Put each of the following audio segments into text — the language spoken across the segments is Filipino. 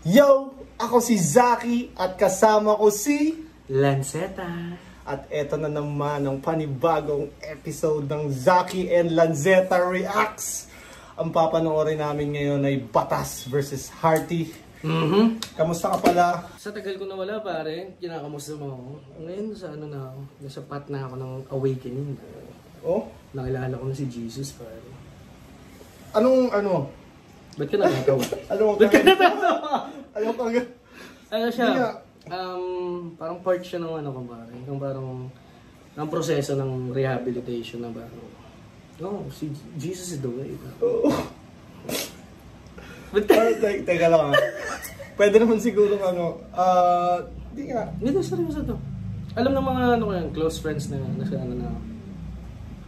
Yo! Ako si Zaki at kasama ko si Lanceta. At eto na naman ang panibagong episode ng Zaki and Lanceta Reacts. Ang papanoorin namin ngayon ay Batas vs Hearty. Kamusta ka pala? Sa tagal ko nawala pare, kinakamusta mo ako. Ngayon sa ano na ako, nasa path na ako ng awakening. Oh? Nakilala ko na si Jesus pare. Anong ano? Ba't ka natatawa? Ba't ka natatawa? Ano siya? Parang part siya ng ano ko pare. Yung parang ang proseso ng rehabilitation na ba? Si Jesus is the way. Teka lang ha. Pwede naman siguro di nga. Hindi, seryoso to. Alam ng mga close friends na nasa ano na.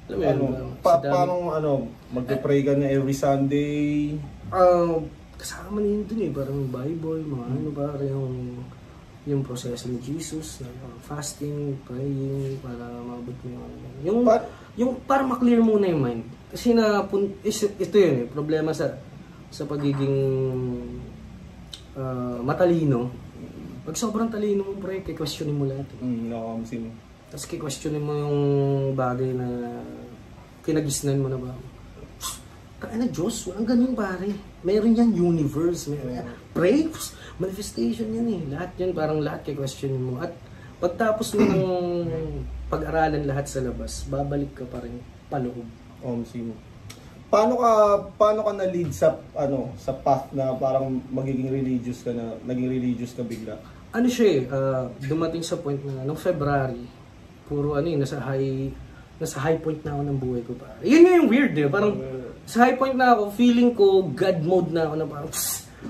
Alam mo yan. Paano magpe-pray ka na every Sunday? Kasama na yun dun parang Bible, mga ano ba, yung proseso ni Jesus, fasting, praying, para mabot mo yung para maklear muna yung mind. Kasi ito yun problema sa pagiging matalino. Pag sobrang talino mo, pre, questionin mo lahat. Tapos questionin mo yung bagay na kinagisnan mo na ba. Kaya na Diyos, walang ganun pare. Meron yan universe, meron yan praise, manifestation yan Lahat yan, parang lahat questionin mo. At pagtapos mo ng pag-aralan lahat sa labas, babalik ka pa rin paloob. Paano ka na-lead sa path na parang naging religious ka bigla? Ano siya dumating sa point na nung February, puro nasa high point na ako ng buhay ko pare. Yun nga yung weird parang sa high point na ako, feeling ko God mode na ako na parang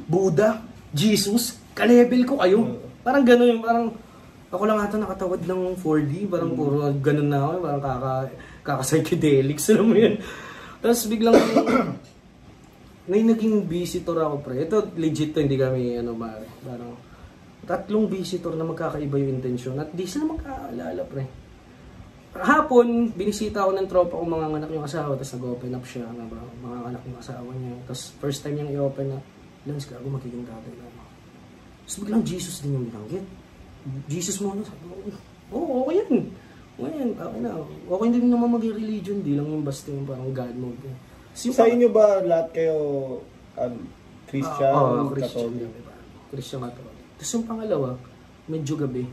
Buddha, Jesus, ka-level ko kayo. Parang gano'n yung parang ako lang ata nakatawad ng 4D, parang puro gano'n na ako, parang kaka-psychedelics, alam mo yun. Tapos biglang may naging visitor ako pre. Ito legit to, hindi kami parang 3 visitor na magkakaiba yung intensyon at di sila magkaalala pre. Hapon, binisita ako ng tropa kong mga anak yung asawa, tapos nag-open up siya, mga anak yung asawa niya. Tapos first time niyang i-open na, Lance, gago magiging tatay na. Tapos biglang Jesus din yung binanggit. Jesus mo sabi ko, okay yan. Okay na. Okay din naman mag-religion, di lang yung basta yung parang God mode. Sa inyo ba lahat kayo Christian? Christian. Christian Catholic. Tapos yung pangalawa, medyo gabi,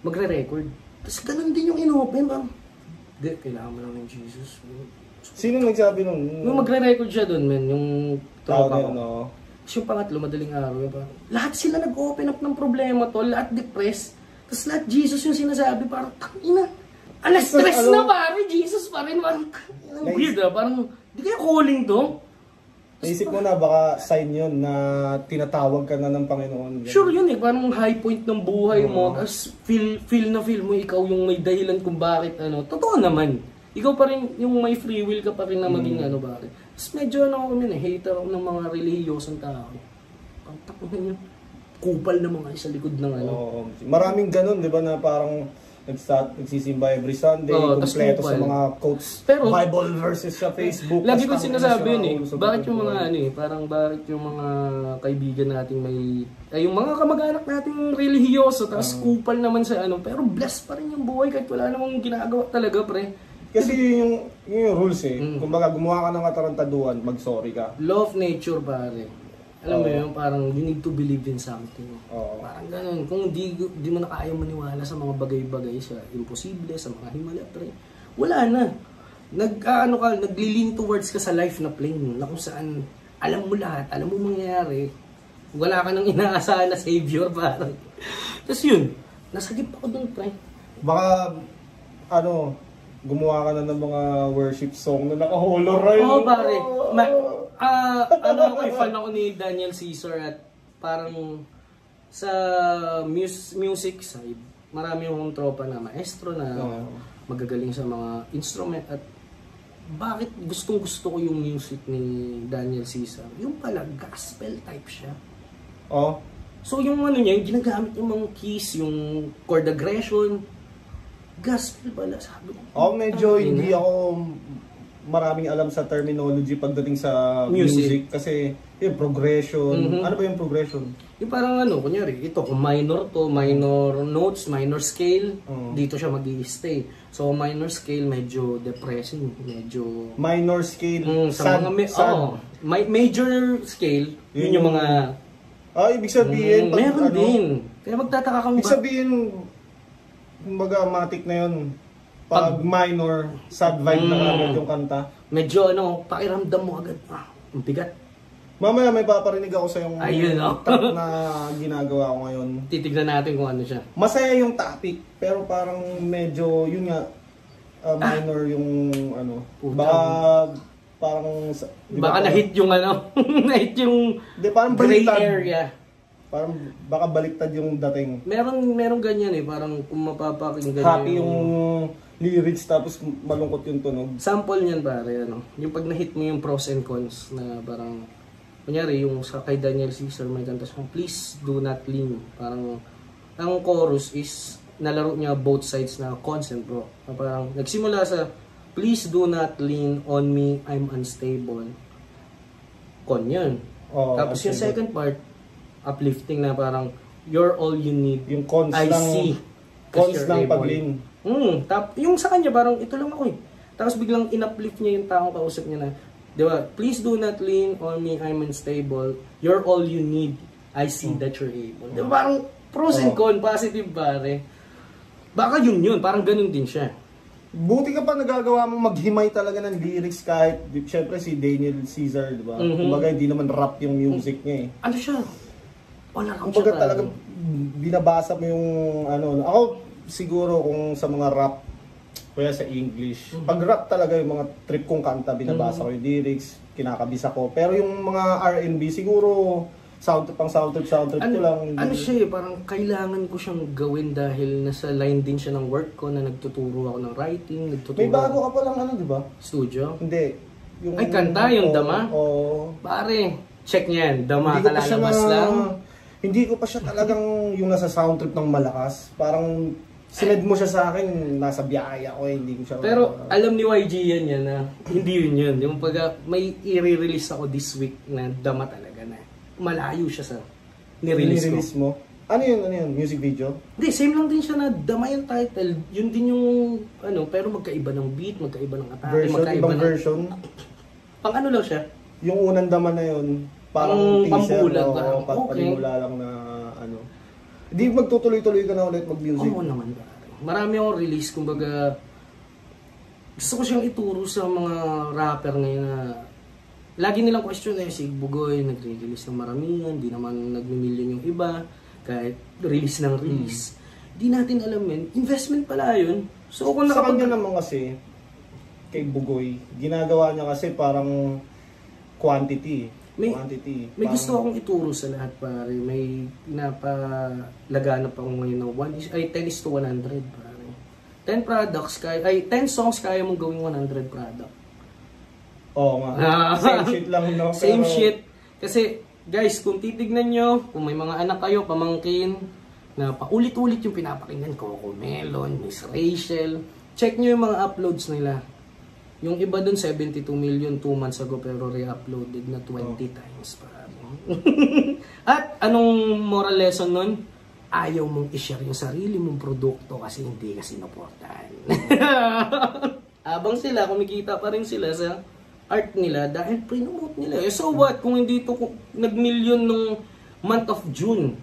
magre-record. Tapos ganun din yung in-open, hindi, kailangan mo lang ng Jesus. Sino nagsabi nung? Nung magre-record siya doon, yung tropa ko. Tapos yung pangatlo, madaling araw, lahat sila nag-open up ng problema to, lahat depressed. Tapos lahat Jesus yung sinasabi, parang, tangina, alas-stress na pare, Jesus pa rin, parang, weird parang, di kaya calling to? Naisip mo na baka sign yun na tinatawag ka na ng Panginoon. Sure yun parang high point ng buhay mo, tapos feel mo ikaw yung may dahilan kung bakit totoo naman. Ikaw pa rin yung may free will ka pa rin na maging bakit. Tapos medyo hater ako ng mga relihiyosong tao. Ang tapunan yun, kupal na mga sa likod ng Maraming ganun, di ba, na parang nagsisimba every Sunday, kompleto sa mga quotes, pero, Bible verses sa Facebook. Lagi ko sinasabi yun bakit yung mga bakit yung mga kaibigan natin yung mga kamag-anak natin relihiyoso, tapos kupal naman sa pero blessed pa rin yung buhay kahit wala namang ginagawa talaga pre. Kasi yung rules kumbaga gumawa ka ng katarantaduhan, mag-sorry ka. Law of nature pare. Alam mo yun, parang you need to believe in something. Parang ganun. Kung di mo na kaya maniwala sa mga bagay-bagay, sa imposible, sa mga himala, pre, wala na. Nagli-lean towards ka sa life na plane, na kung saan alam mo lahat, alam mo mangyayari, wala ka nang inaasahan na savior, parang. Tapos yun, nasagip ako dun, pre. Baka, gumawa ka na ng mga worship song na naka-holorize. Pare. Fan ako ni Daniel Caesar at parang sa music side, marami yung tropa na maestro na magagaling sa mga instrument at bakit gustong-gusto ko yung music ni Daniel Caesar? Yung pala, gospel type siya. So yung niya, yung ginagamit yung mga keys, yung chord aggression, gospel pala, sabi ko. Medyo hindi ako maraming alam sa terminology pagdating sa music kasi Yung progression. Ano ba yung progression? Yung parang ano, kunyari, ito kung minor to, minor notes, minor scale, dito siya mag-i-stay. So minor scale medyo depressing, medyo Minor scale, sa mga major scale, yun yung mga ibig sabihin pag, meron din. Kaya magtataka kami ibig sabihin kumbaga matik na yun. Pag minor, sad vibe na agad yung kanta. Medyo pakiramdam mo agad, ang bigat. Mamaya may paparinig ako sa yung track na ginagawa ko ngayon. Titignan natin kung ano siya. Masaya yung topic, pero parang medyo, yun nga, minor yung baka parang... Baka na-hit yung na-hit yung parang gray baliktad. area. Parang baka baliktad yung dating. Meron ganyan parang kung mapapakinggan happy yung lyrics tapos malungkot yung tunog. Sample niyan pare, yung pag na-hit mo yung pros and cons na parang, kunyari yung sa kay Daniel Caesar may kanta siyang Please Do Not Lean. Parang, ang chorus is, nalaro niya both sides na cons and pro. Parang, nagsimula sa, Please do not lean on me, I'm unstable. Con yun. Tapos yung second part, uplifting na parang, you're all you need. Yung cons I lang, see. cons lang pag-lean. Yung sa kanya, parang ito lang ako Tapos biglang in-uplift niya yung taong kausap niya na, di ba? Please do not lean on me, I'm unstable. You're all you need. I see that you're able. Di ba? Parang pros and cons, positive pare. Baka yun. Parang ganun din siya. Buti ka pa nagagawa mo maghimay talaga ng lyrics kahit, syempre si Daniel Caesar, di ba? Kumbaga hindi naman rap yung music niya Ano siya? Wala kang kumbaga talaga binabasa mo yung ako siguro kung sa mga rap kaya sa English. Pag rap talaga yung mga trip kong kanta, binabasa ko yung lyrics, kinakabisa ko. Pero yung mga R&B siguro soundtrack ko lang. Ano siya parang kailangan ko siyang gawin dahil nasa line din siya ng work ko na nagtuturo ako ng writing, May bago ka pa lang di ba? Studio? Hindi. Yung, kanta yung Dama? Pare, check niyan. Dama kalalabas lang. Hindi ko pa siya talagang yung nasa sound trip ng malakas. Parang sined mo siya sa akin, nasa biyaya ko hindi ko siya... Pero alam ni YG yan na hindi yun. Yung may i-release ako this week na Dama talaga na malayo siya sa nirelease ko. Mo? Ano yun? Music video? Hindi, same lang din siya na Dama yung title. Yun din yung pero magkaiba ng beat, magkaiba ng atake, ibang version? Pang lang siya? Yung unang Dama na yun, parang teaser, panimula lang na Hindi magtutuloy-tuloy ka na ulit mag-music. Oo naman. Marami akong release, kumbaga gusto ko siyang ituro sa mga rapper ngayon na lagi nilang question si Bugoy nagre-release ng maramihan, di naman nagmi-million yung iba, kahit release ng release. Di natin alam yun, investment pala yun. So kung sa kanya naman kasi, kay Bugoy, ginagawa niya kasi parang quantity. May gusto akong ituro sa lahat pare. May napalaganap ako ngayon ng 10:100 pare. 10 products 10 songs kaya mong gawing 100 product. Oo nga. Same shit lang no. Same shit. Kasi guys, kung titignan nyo, kung may mga anak kayo, pamangkin, na paulit-ulit yung pinapakinggan ko, Coco Melon, Miss Rachel, check nyo yung mga uploads nila. Yung iba dun 72 million 2 months ago pero re-uploaded na 20 times pa. At anong moral lesson nun? Ayaw mong i-share yung sarili mong produkto kasi hindi ka sinuportahan. Abang sila, kumikita pa rin sila sa art nila dahil pre-promote nila. So what? Kung hindi ito nag-million nung month of June,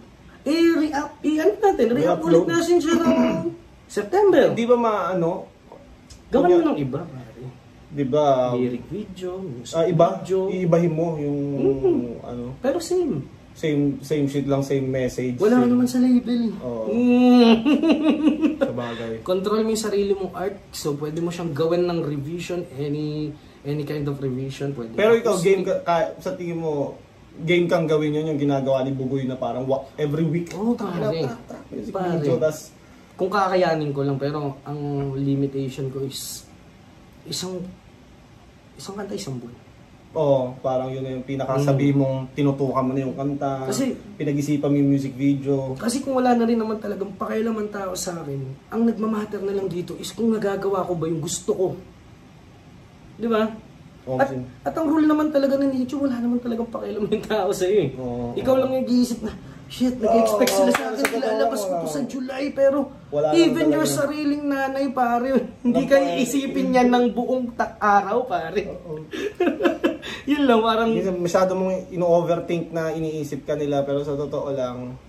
re-upload natin siya ng September. Di ba Gawan mo ng iba. Diba? Lyric video, music iba? video. Iibahin mo yung Pero same. Same shit lang, same message. Wala ka naman sa label. Oo. Sabagay. Control mo yung sarili mong art. So, pwede mo siyang gawin ng revision. Any kind of revision. Pwede. Pero ikaw, game ka, sa tingin mo, game kang gawin yun yung ginagawa ni Bugoy na parang every week. Oo, pare. Kung kakayanin ko lang. Pero, ang limitation ko is isang kanta, isang buwan. Oo, parang yun yung pinakasabi mong tinutukan mo na yung kanta, kasi pinag-isipan mo yung music video. Kasi kung wala na rin naman talagang pakialaman tao sa akin, ang nagmamatter na lang dito is kung nagagawa ko ba yung gusto ko. Di ba? At ang rule naman talaga ng nicho, wala naman talagang pakialam yung tao sa'yo eh. Ikaw lang yung iisip na, shit, nag-expect sila sa akin, lalabas ko to sa July, pero even your sariling nanay, pare, hindi ka iisipin yan ng buong araw, pare. Yun lang, parang... Masyado mong ino-overthink na iniisip ka nila, pero sa totoo lang,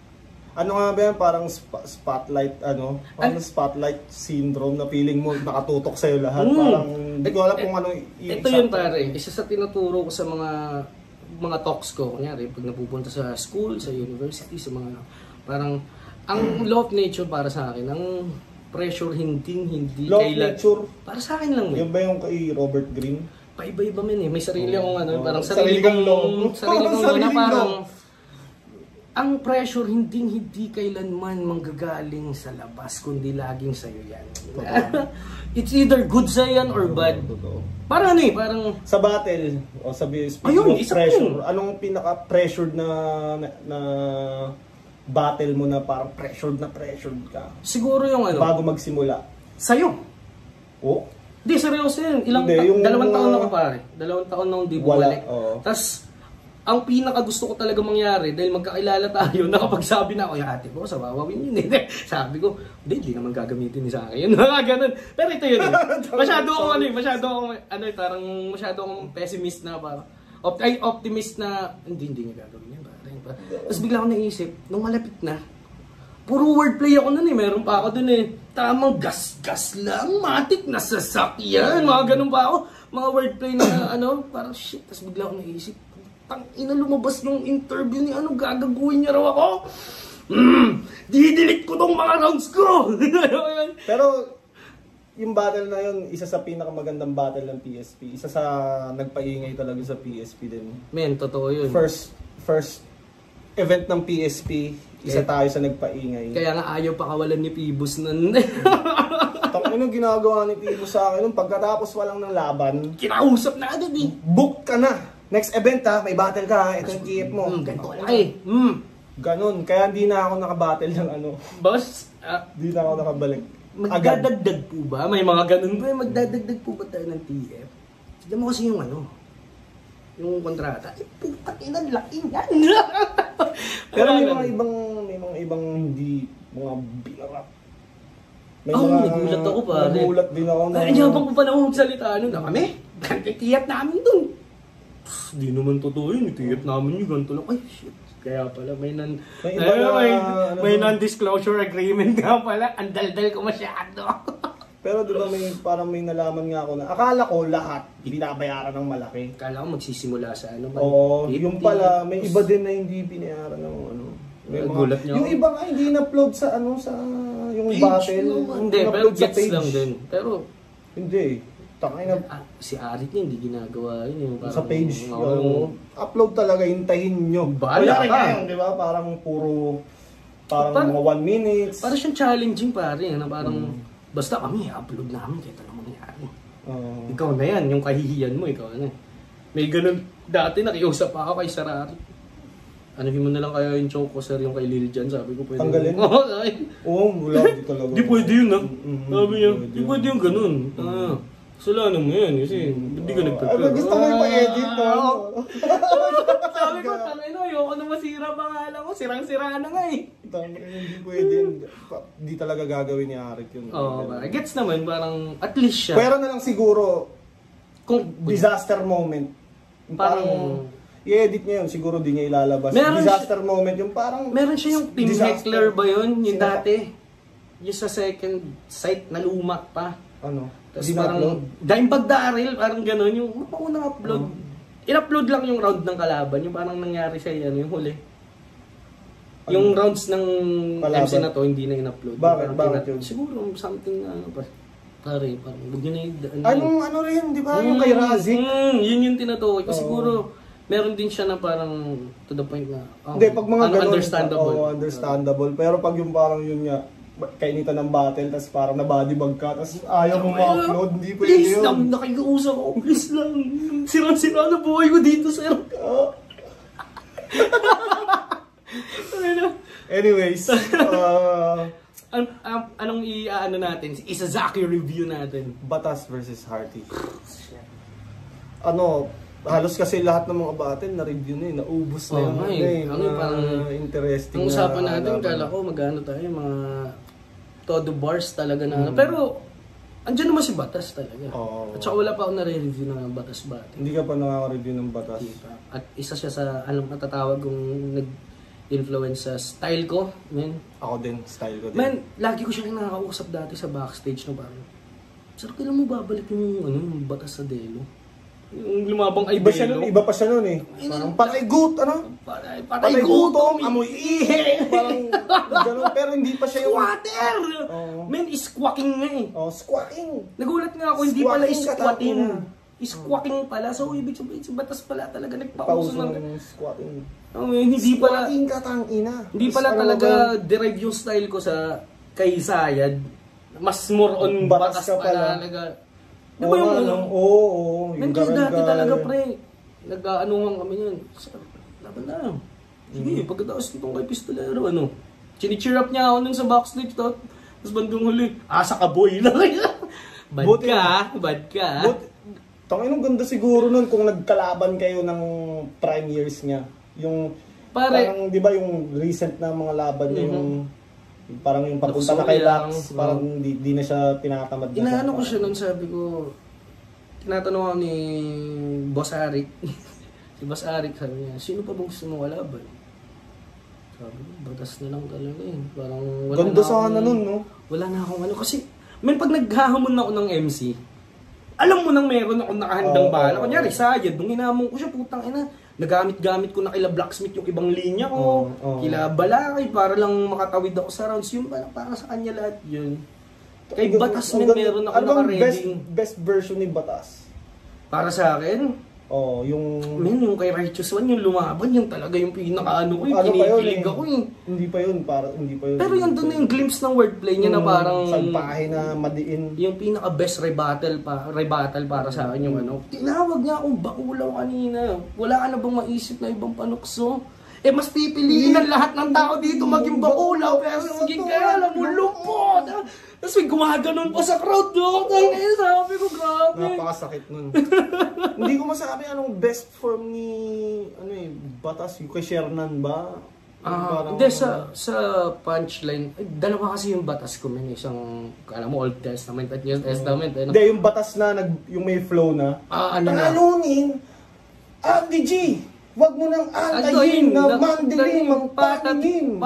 ano nga ba yan, parang spotlight, parang spotlight syndrome na feeling mo nakatutok sa'yo lahat. Parang hindi ko alam kung ano ito yun pare, isa sa tinuturo ko sa mga talks ko, kunyari, pag napupunta sa school, sa university, sa mga, parang, ang law of nature para sa akin, ang pressure hindi law of nature? Para sa akin lang. Yun ba yung kay Robert Greene? Paiba-iba man eh, may sarili akong parang sarili kong law na parang, ang pressure hindi kailanman manggagaling sa labas, kundi laging sa'yo yan. It's either good sa'yo yan or bad. Parang ano eh, parang... Sa battle, o sabi, speaking of pressure, anong pinaka-pressured na battle mo na parang pressured ka? Siguro yung bago magsimula. Sa'yo. Oh? Hindi, seryoso yun. Dalawang taon na ka pare. 2 taon na hindi bumalik. Tapos, ang pinaka gusto ko talaga mangyari, dahil magkakilala tayo, nakapagsabi na ako, yung ate ko, sa wawawin yun eh. Sabi ko, hindi naman gagamitin ni sa akin. Yun, ganun. Pero ito yun. Masyado akong pessimist na parang, optimist na, hindi niya gagawin yan. Tapos bigla ako naisip, nung malapit na, puro wordplay ako nun eh, meron pa ako dun eh. Tamang gas-gas lang, matik na sasakyan, mga ganun pa ako. Mga wordplay na parang shit. Tapos bigla ako naisip, ina lumabas yung interview ni gagaguhin niya raw ako. Didelete ko tong mga rounds ko. Pero yung battle na yun, isa sa pinakamagandang battle ng PSP. Isa sa nagpaingay talaga sa PSP din. Men, totoo yun. First event ng PSP, isa tayo sa nagpaingay. Kaya nga ayaw pakawalan ni Pibus nun. Anong ginagawa ni Pibus sa akin nung pagkatapos walang ng laban? Kinausap na agad eh. Book ka na. Next event may battle ka, ito yung TF mo. Ganito laki. Ganon, kaya hindi na ako nakabattle ng Boss, hindi na ako nakabalik. Magdadagdag po ba? May mga ganun ba? Magdadagdag po ba tayo ng TF? Sige mo kasi yung yung kontrata. Putak ina, laki yan. Pero may mga ibang hindi, mga binarap. Nagulat ako pa. Nagulat din ako. Ayabang ko pa na magsalita na kami. TF namin dun. Di naman totoo yun, itiyap namin yung ganito lang. Ay, shit. Kaya pala, may non-disclosure agreement nga pala. Ang daldal ko masyado. Pero di ba parang may nalaman nga ako na akala ko lahat binabayaran ng malaki. Akala ko magsisimula sa Oo, yung pala, may iba din na hindi binayaran ng Gulat niyo. Yung iba nga hindi na-upload sa yung battle. Hindi, pero gets lang din. Pero, hindi. Si Arik niya hindi ginagawa yun. Yung sa page, upload talaga, hintayin nyo. Wala ka yun, di ba? Parang mga 1 minutes. Parang siyang challenging pare. Parang, basta kami, upload namin kahit ano mangyari. Ikaw na yan, yung kahihiyan mo, ikaw na. May ganun, dati nakiusap ako kay Sarari. Anuhin mo na lang kaya yung choke ko, sir, yung kay Lil Jan, sabi ko pwede. Tanggalin? Oo, wala, di talaga. Di pwede yun, ha? Sabi niya, di pwede yung ganun. Kasalanan mo yan kasi hindi ka nag-prepare. Gusto ko yung pa-edit na. Sabi ko, tangin ayoko na masira pangalan ko. Sirang-sira na nga eh. Hindi pwede. Hindi talaga gagawin ni Arik yun. Gets naman, parang at least siya. Pero na lang siguro, kung disaster moment, parang i-edit niya yun, siguro di niya ilalabas. Disaster moment, yung parang... Meron siya yung Team Heckler ba yun? Yung dati. Yung sa second site na luma pa. Tapos parang Dimebag Daryl, parang gano'n yung mapaunang upload. In-upload lang yung round ng kalaban, yung parang nangyari sa yung huli. Yung rounds ng MC na to, hindi na in-upload. Bakit yun? Siguro something pare, parang huwag nyo na rin, di ba? Yung kay Razik. Yun yung tinatukoy ko. Siguro, meron din siya na parang to the point na hindi, pag mga ganun, understandable. Pero pag yung parang yun nga, kainitan ng battle, tapos parang na-bodybag ka, tapos ayaw mo ma-upload, hindi pwede yun. Please lang, nakikiusap ako. Please lang. Sirang-sira na buhay ko dito, sir. Anyways, anong natin? Isazaki review natin. Batas versus Hearty. ano, halos kasi lahat ng mga batin na-review na naubos na parang interesting ang usapan natin, kala ko magano tayo, mga todo bars talaga na. Pero, andyan naman si Batas talaga. At saka wala pa ako nare-review ng Batas ba. Hindi ka pa nakaka-review ng Batas? At isa siya sa, matatawag kong nag-influence sa style ko, men. Ako din, style ko din. Men, lagi ko siya nakakausap dati sa backstage na parang, sir, kailan mo babalik yung Batas sa Delo? Yung lumabang ay iba pa siya nun eh. Parang patay-gut, ano? Patay-gutom, amoy ihe. Parang gano'n, pero hindi pa siya yung... Squatter! Men, squawking nga eh. Squawking. Nagulat nga ako, hindi pala squatting. Squawking pala. So, ibig sabihin, si Batas pala talaga nagpauso ng squawking. Hindi pala... Squawking katangina. Hindi pala talaga derive yung style ko sa kay Zayad. Mas more on Batas pala talaga. Di ba yung ano? Oo. Men, kasi dati talaga pre, nag-aanuhan kami yun. Sir, laban na. Sige, pagkatapos nitong kay Pistolero, ano? Chini-cheer up niya ako nun sa backstage to. Tapos bandong huli, asa ka boy lang. Bad ka. Tangin, ang ganda siguro nun kung nagkalaban kayo ng prime years niya. Yung, parang, di ba yung recent na mga laban niya, yung parang yung papunta na kay Lax, parang di na siya tinatamad na. Inaano ko siya nun, sabi ko, tinatanong ako ni Boss Arik. Si Boss Arik sabi niya, sino pa bang gusto mong kalaban? Sabi ko, Batas na lang talaga eh. Parang wala ganda sana nun, no? Wala na akong ano. Kasi, pag naghahamon ako ng MC, alam mo nang meron akong nakahandang bala. Kunyari, Sayad, nung hinamon ko siya, putang ina, nagamit-gamit ko na kila Blacksmith yung ibang linya ko, kila Balakay, para lang makatawid ako sa rounds. Yung para sa kanya lahat yun. Kay Batas meron ako naka-ready. Best version ni Batas? Para sa akin? Yung kay Righteous One, yung lumaban, yung talaga yung pinaka-ano ko, yung kinikilig ako eh. Hindi pa yun. Pero yun doon na yung glimpse ng wordplay niya na parang... Salpahe na madiin. Yung pinaka-best rebuttal para sa akin yung ano. Tinawag niya akong bakulaw kanina. Wala ka na bang maisip na ibang panukso? Mas pipiliin ng lahat ng tao dito maging bakulaw, pero maging kaya alam mo, lumpot! Tapos may gumaganon pa sa crowd doon. Sabi ko, grabe. Napakasakit nun. Hindi ko masabi anong best form ni Batas. Yung kay Shernan ba? Hindi, sa punchline, dalawa kasi yung Batas ko, isang, alam mo, Old Testament at New Testament. Hindi, yung Batas na, yung may flow na. Talunin, Andy G! Wag mo nang antayin na mandilim ang patanim.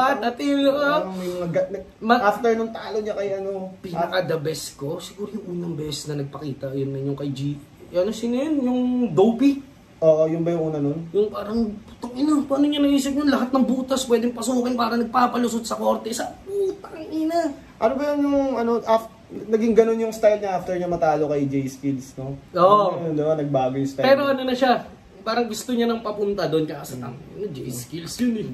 After nung talo niya kay pinaka-the best ko, siguro yung unang best na nagpakita, yun yung kay G. Sino yun? Yung Dopey? Yung ba yung una nun? Yung parang, putang ina, paano niya naisip yun? Lahat ng butas pwedeng pasukin para nagpapalusot sa korte. Putang ina. Ano ba yun yung, naging ganun yung style niya after niya matalo kay J Skills, no? Oo. Diba, nagbago yung style. Pero na siya, parang gusto niya nang papunta doon kasi J-Skills yun eh.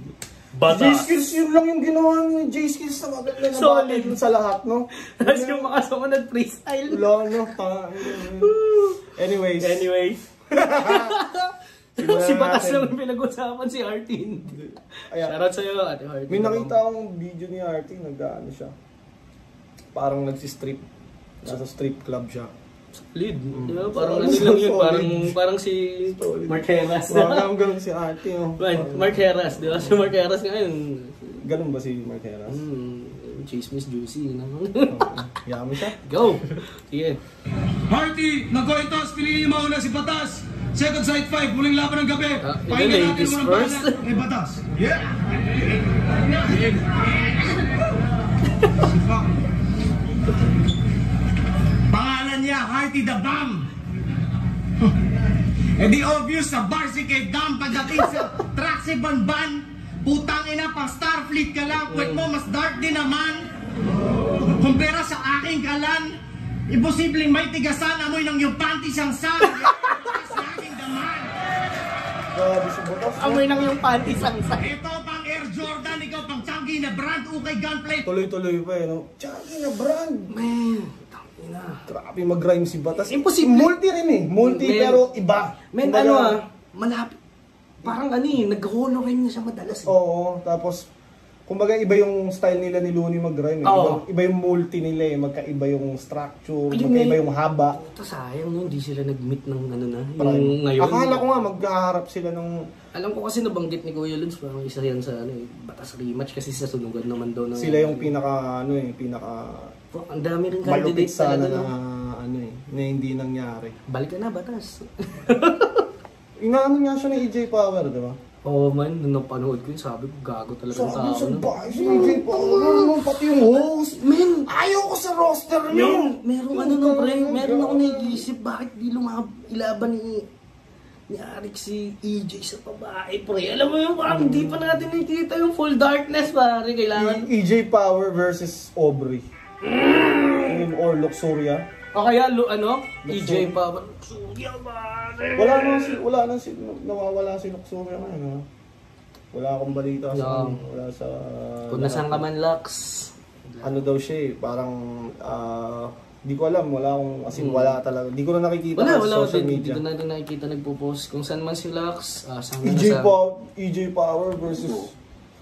J-Skills yun lang yung ginawa ni J-Skills na maganda na solid sa lahat, no? Tapos yung makasunod freestyle. Wala, no? Anyways. Si Batas lang pinag-usapan, si Artin. Shoutout sa'yo, Ate Artin. May nakita akong video ni Artin, nag-ano siya. Parang nagsistrip. Nasa strip club siya. Solid. Diba? Parang ano lang yun, parang si Mark Heras. Parang ganun si Ate. Mark Heras, di ba? Si Mark Heras ngayon. Ganun ba si Mark Heras? Chismis juicy. Yami siya. Go! Sige. Harty, nag-goitos, piliin mo una si Batas. Second side 5, muling laban ng gabi. Pakinggan natin mo ng balas kay Batas. Yeah! Pangalan niya, Harty the Bomb. Di obvious sa Barsi kay Dam pagdating sa Traxi Banban. Putang ina, pang Starfleet ka lang. Kwet mo, mas dark din naman. Kumpara sa aking kalan, imposibleng may tigasan amoy ng iyong panty siyang sang. Sa aking daman. Amoy ng iyong panty sang sang. Ito pang Air Jordan, ikaw pang Changi na brand, ukay gunplay. Tuloy-tuloy pa no? Changi na brand. Man. Grabe mag-rhyme si Batas. Imposible. Multi rin eh. Multi pero iba. Men, malapit. Parang nag-holo rhyme na siya madalas eh. Oo, tapos kumbaga iba yung style nila ni Looney mag-rhyme. Iba yung multi nila eh. Magkaiba yung structure, magkaiba yung haba. Sayang no, hindi sila nag-meet ng ano na. Yung ngayon. Akala ko nga magkaharap sila ng... Alam ko kasi nabanggit ni Kuya Luns, parang isa yan sa ano, batas rematch kasi sa sunugan naman doon. Sila yung pinaka ang dami rin malupit candidates sana talaga. Na hindi nangyari. Balik ka na, batas. Inaano nga siya ni EJ Power, di ba? Oo man, nung napanood ko yun, sabi ko, gago talaga ng tao. Sabi sa si EJ Power, pati yung host. Men! Ayaw ko sa roster niyo! Merong ano no, pre, meron ako naiisip, bakit di ilaban ni Arik si EJ sa babae, pre. Alam mo yung parang hindi pa natin nakikita yung full darkness, pare. Kailangan... EJ Power versus Aubrey. Or Luxuria. O kaya, EJ pa. Luxuria, pare. Nawawala si Luxuria ngayon, ha? Wala akong balita sa wala sa... Kung nasaan ka man, Lux. Ano daw siya eh, parang... Di ko alam, wala akong, wala talaga. Di ko na nakikita sa social media. Hindi ko na din nakikita nagpo-post. Kung saan man si Lux, EJ Power versus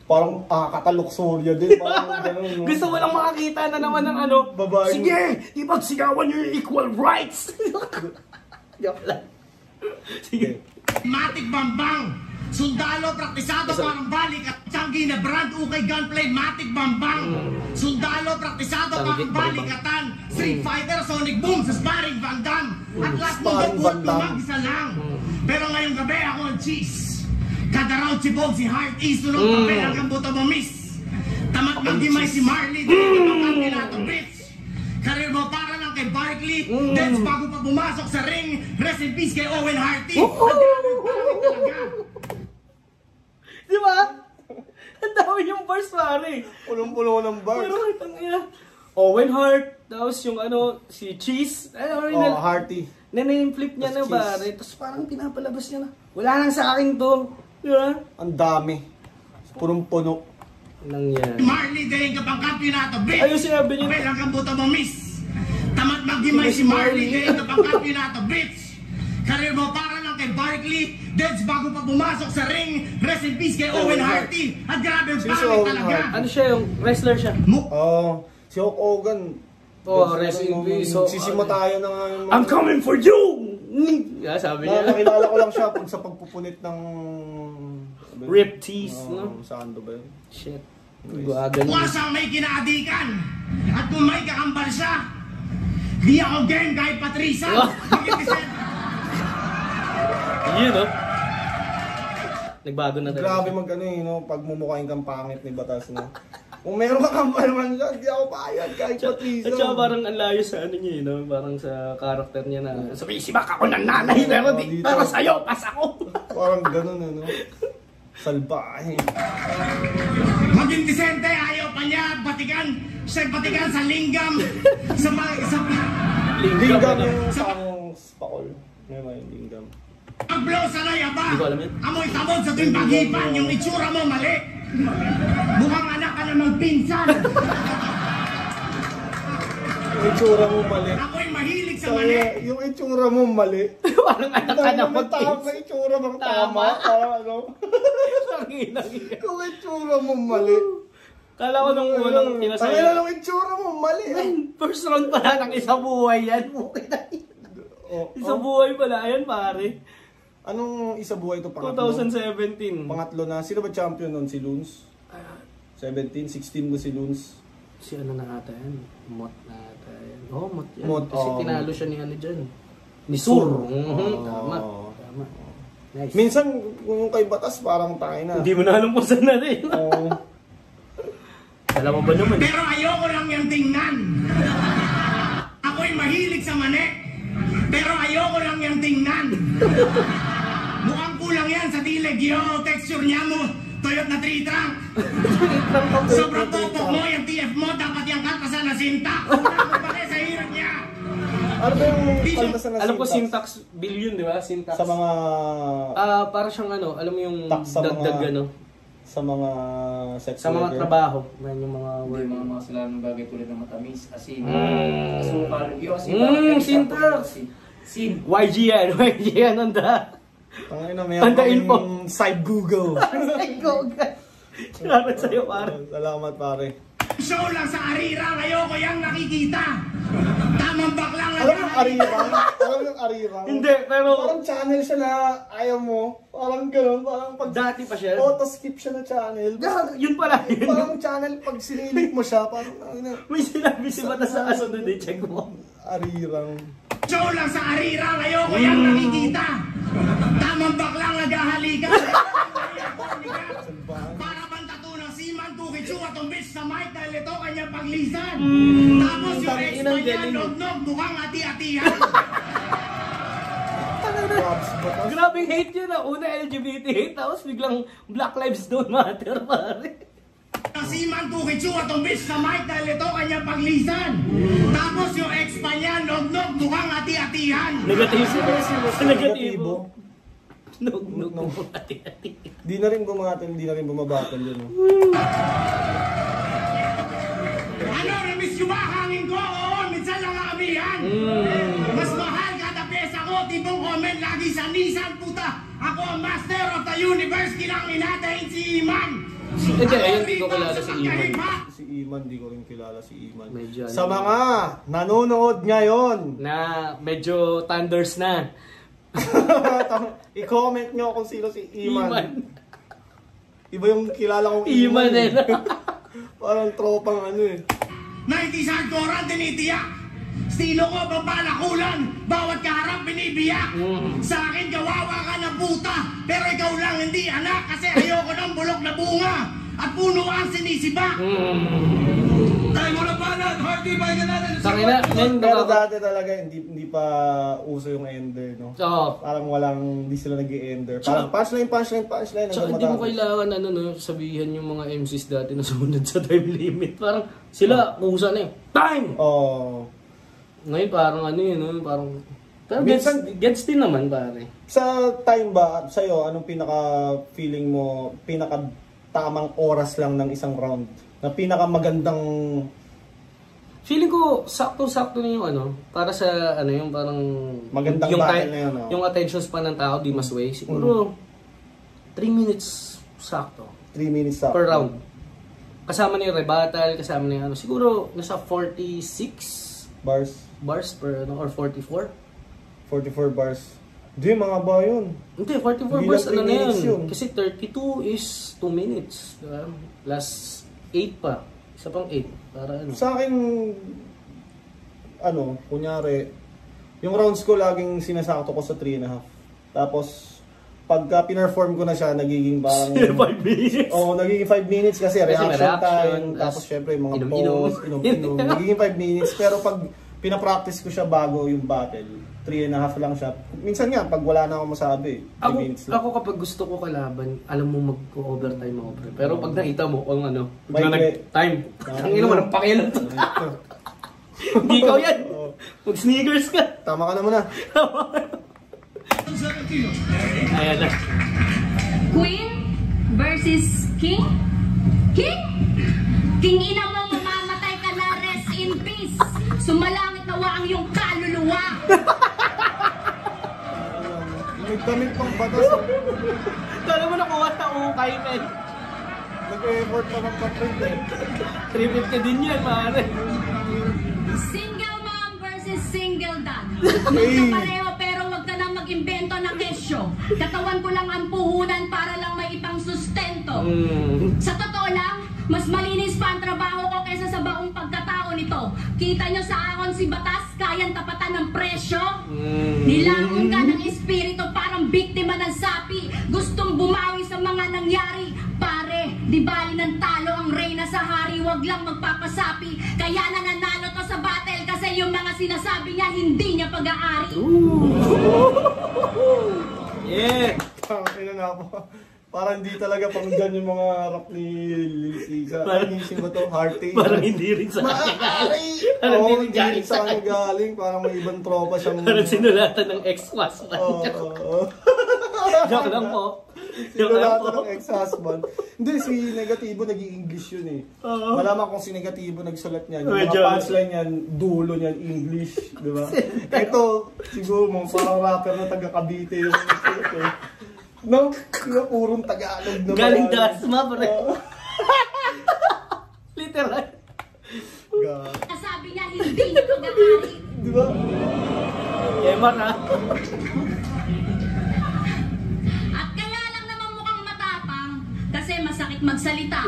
parang Kataluxuria din. Parang ganun, no? Gusto mo lang makakita na naman ng ano, babae. Sige, ipagsigawan nyo yung equal rights. Joke lang. Sige. Matik Bambang, sundalo praktisado parang balik at tiyanggi na brand ukay gunplay. Matik Bambang, sundalo praktisado parang balikatan. Street Fighter, Sonic Boom sa sparring Van Damme. At last mo bukot na mag-isa lang. Pero ngayong gabi ako ang cheese. Kada round si Bog, si Heart East, tulong papel hanggang buto mo miss. Tamat magdimay si Marley, dito bangkat nilato bitch. Karir mo para lang kay Barkley, dance bago pa pumasok sa ring. Rest in peace kay Owen Harty. At grabe pangit talaga. Di ba? Ang dami yung bars, pare. Pulong-pulo ng bars. Pero Owen Hart, tapos yung si Cheese. Harty. Name-flip niya na, pare. Tapos parang pinapalabas niya na. Wala nang sa akin to. Yeah. Ang dami. Punong-puno. Nangyari. Marley, dahil ka pang kampyonato, bitch. Ayun sinabi niya. Papel hanggang buto mo miss. Tamat magdimay si Marley, dahil ka pang kampyonato, bitch. Karir mo para lang kay Barkley, dance bago pa pumasok sa ring. Rest in peace kay Owen Harty. At grabe yung pangit talaga. Ano siya, yung wrestler siya? Si Hulk Hogan. Rest in peace. Sisima tayo na nga yung... I'm coming for you! Sabi niya. Nakilala ko lang siya sa pagpupunit ng... Rip tease, no? Saan ba yun? Shit. Wasang may kinaadikan. At kung may kakambal siya, di ako game kahit Patrisa. Yun, no? Nagbago na talaga. Grabe pagmumukhain kang pangit ni Batas, no? Kung meron ka kampal man dyan, di ako payag kahit Patrisa. At saka parang ang layo sa niya, no? Parang sa karakter niya na sumisibak ako ng nanay, pero sa'yo, pas ako. Parang ganun, no? Salbahe. Maging disente, ayaw pa niya batikan. Siya batikan sa linggam. Linggam yung pakol. Ngayon yung linggam. Pag-blow sa layaba. Hindi ko alam yun. Amoy tabod sa tuwing pag-ipan. Yung itsura mo mali. Mukhang anak ka na magpinsan. Yung itsura mo mali. Ako'y mahilig sa mali. Yung itsura mo mali. Parang anak ka na magpinsan. May itsura bang tama? Parang ano? Yung itsura mo mali. Kala ko nung unang kinasaya. Kaya lang itsura mo mali. First round pala ng isa buhay yan. Isa buhay pala yan, pare. Anong isa buhay ito? Pangatlo? 2017. Pangatlo na. Sino ba champion nun? Si Loons? 17, 16 na si Loons. Si ano na ata yan? Mot na ata yan. Mot yan. Mot, kasi tinalo siya ni ano dyan. Ni Sur. Tama. Nice. Minsan, kung kay Batas, parang tayo na. Hindi mo na alam kung saan na rin. Alam mo ba naman? Pero ayoko lang yung tingnan. Ako'y mahilig sa mani. Pero ayoko lang yung tingnan. Mukhang kulang yan sa dilig. Yo, texture niya mo. Toyot na 3-trunk. Sobrang popok mo, yung TF mo, dapat yung kalpasan na sinta. Kulang mo pala sa hirap niya. Ano ba yung kalpasan na alam ko syntax billion, di ba? Syntax. Sa mga... para siyang alam mo yung dagdag sa mga sex sa mga trabaho. Yan yung mga word. Yung mga silang bagay tulad ng matamis, asin, asukal. Syntax. YG yan, anda. Tangina, may yung side Google. Side Google. Salamat sa'yo, pare. Salamat, pare. Show lang sa Arira, ayoko yung nakikita. Tamang baklang Alam mo yung Arirang? Alam mo yung Arirang? Hindi, pero... Parang channel siya na ayaw mo. Parang gano'n, parang pag... Dati pa siya. Auto-skip siya na channel. Yun pala yun. Parang channel, pag sinilip mo siya, parang... May sinabi si Batas sa kasunod eh, check mo. Arirang. Show lang sa Arira, ayoko yung nakikita. Tamang baklang naghahalikan. Para bang tato ng Siman, Tukitsu at umbis sa mic dahil ito kanya paglisan. Tapos yung ex pa niya, nog-nog, mukhang ati-atihan. Grabing hate yun na. Una LGBT hate, tapos biglang Black Lives Don't Matter, pare. Siman, Tukitsu at umbis sa mic dahil ito kanya paglisan. Tapos yung ex pa niya, nog-nog, mukhang ati-atihan. Negatibo. Nog-nog, ati-ati. Di na rin bumatil, di na rin bumabatal yun. Ano, namiss ko ba hangin ko? Oo, minsan lang amihan. Mas mahal kada pesa ko, tipong comment lagi sa Nissan, puta. Ako ang master of the universe, kilang inatayin si Iman. Hindi, ayun, di ko kilala si Iman. Si Iman, di ko rin kilala si Iman. Medyo, sa mga nanonood ngayon, na medyo thunders na. i-comment nyo kung sino si Iman. Iba yung kilala kong Iman eh. Parang tropang ano eh. 90s hardcore ang tinitiyak. Stilo ko, babalakulan. Bawat kaharap binibiyak. Sa akin, kawawa ka na puta. Pero ikaw lang hindi anak. Kasi ayoko ng bulok na bunga. At puno ang sinisibak. Tayo mo na pala. Hardy, balikan natin. Tangina, Pero dati talaga hindi pa uso yung ender, no? Oo. Parang hindi sila nag-i-ender. Parang punchline. Tsaka hindi mo kailangan sabihan yung mga MCs dati na sumunod sa time limit. Parang sila, kusa na eh. Time! Oo. Ngayon parang parang... Pero gets din naman, pare. Sa time ba, sa'yo, anong pinaka-feeling mo, pinaka-tamang oras lang ng isang round? Na pinaka-magandang... Feeling ko, sakto-sakto na yung para sa, yung parang... Magandang yung battle na yun, no? Yung attention span ng tao, di mas way. Siguro, 3 minutes sakto. 3 minutes sakto. Per round. Kasama na yung rebuttal, kasama na yung siguro, nasa 46 bars per, or 44? 44 bars. Di, mga ba yun? Hindi, 44 Hindi bars, lang 3 minutes yun. Kasi 32 is 2 minutes. Diba? Last 8 pa. Isa pang 8. Para Sa akin, kunyari, yung rounds ko laging sinasakto ko sa 3.5. Tapos, pagka pinerform ko na siya, nagiging parang... 5 minutes? Oo, nagiging 5 minutes kasi reaction time. Tas Tapos syempre, mga inom-inom. pause, inom-inom. Nagiging 5 minutes. Pero pag pinapractice ko siya bago yung battle, 3.5 lang siya. Minsan nga, pag wala na akong masabi, 3 minutes lang. Ako kapag gusto ko kalaban, alam mo mag-overtime ako. Pero pag nakita mo, May nag-time. Ang ino mo, ng pakialam to. Hindi ikaw yan. Mag-sneakers ka. Tama ka na muna. Ayan na. Queen versus King? King? King ina mo, mamamatay ka na, rest in peace. Sumalangit nawa ang iyong kaluluwa. May damit pang batas. Kala mo nakuha sa ukay, men. Nag-effort pa ng paprint eh. 350 din yan, maaari. Single mom versus single dad. Hey. Magkapareho pero wag ka nang mag-imbento ng kesyo. Katawan ko lang ang puhunan para lang may ipang sustento. Sa totoo lang, mas malinis pa ang trabaho ko kaysa sa baong pagkatao nito. Kita nyo sa ahon si Batas, kayang tapatan ng presyo. Nilangon ka ng espiritu parang biktima ng sapi. Gustong bumawi sa mga nangyari. Pare, di bali ng talo ang reyna sa hari. Wag lang magpapasapi. Kaya nananalo to sa battle kasi yung mga sinasabi niya hindi niya pag-aari. Yeah! Ina na ako. Parang hindi talaga panggan yung mga rap ni Lil Caesar. Parang hindi ba to? Hearty. Parang hindi rin sa akin. Parang Oo, hindi rin galing sa akin galing. Parang may ibang tropa siyang... Parang sinulatan ng ex-husband. Oo. Joke lang po. Joke lang Sinulatan po. ng ex-husband. Hindi, si Negatibo nag-i-English yun eh. Malaman kung si Negatibo nagsulat niyan. Yung mga punchline niyan, dulo niyan, English. Di ba? Ito, siguro mo, parang rapper na taga-Cavite yung ito. No, yung purong Tagalog na Galing Dasma, pre. Literal. God. Sabi niya, hindi na pag-aari. Di ba? Emar ha? At kaya lang naman mukhang matapang kasi masakit magsalita.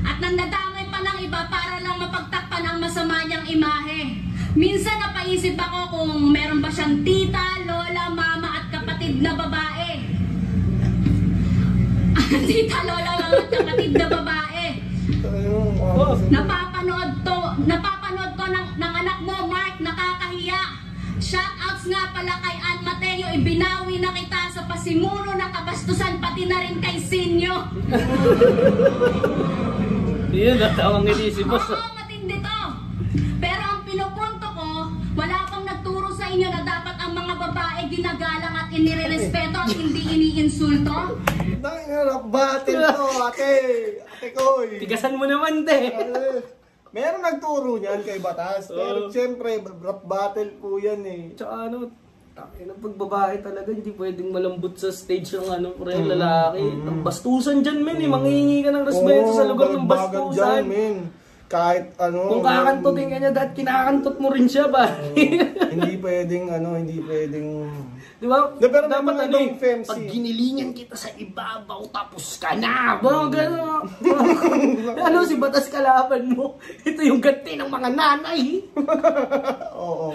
At nandadamay pa ng iba para lang mapagtakpan ang masama niyang imahe. Minsan napaisip ako kung meron ba siyang tita, lola, mama at kapatid na babae. Tita, lola, mama at kapatid na babae. Napapanood ko ng anak mo, Mark, nakakahiya. Shoutouts nga pala kay Ann Mateo, ibinawi na kita sa pasimuno na kabastusan, pati na rin kay Sinyo. Yun, natawang inisip mo. Oo, matindi to. Pero ang pinupunto ko, wala pang nagturo sa inyo na dapat ang mga babae ginagalang at inirerespeto at hindi iniinsulto. Nangarap battle to, ate. Ate Koy. Tigasan mo naman, te. Meron nagturo niyan kay Batas. Pero siyempre, rap battle po yan eh. Tsaka ano, ang pagbabae talaga, hindi pwedeng malambot sa stage ng ano, pre, lalaki. Ang bastusan dyan, men, manghihingi ka ng respeto sa lugar ng balagbagan bastusan. dyan, men. Kahit ano. Kung kakantutin ka niya, dahil kinakantot mo rin siya ba? Hindi pwedeng, hindi pwedeng. Di ba? Pero dapat may mga ano, ibang FMC. pag ginilingan kita sa ibabaw, tapos ka na. Ba, gano'n. Ano, si Batas kalaban mo. Ito yung ganti ng mga nanay. Oo.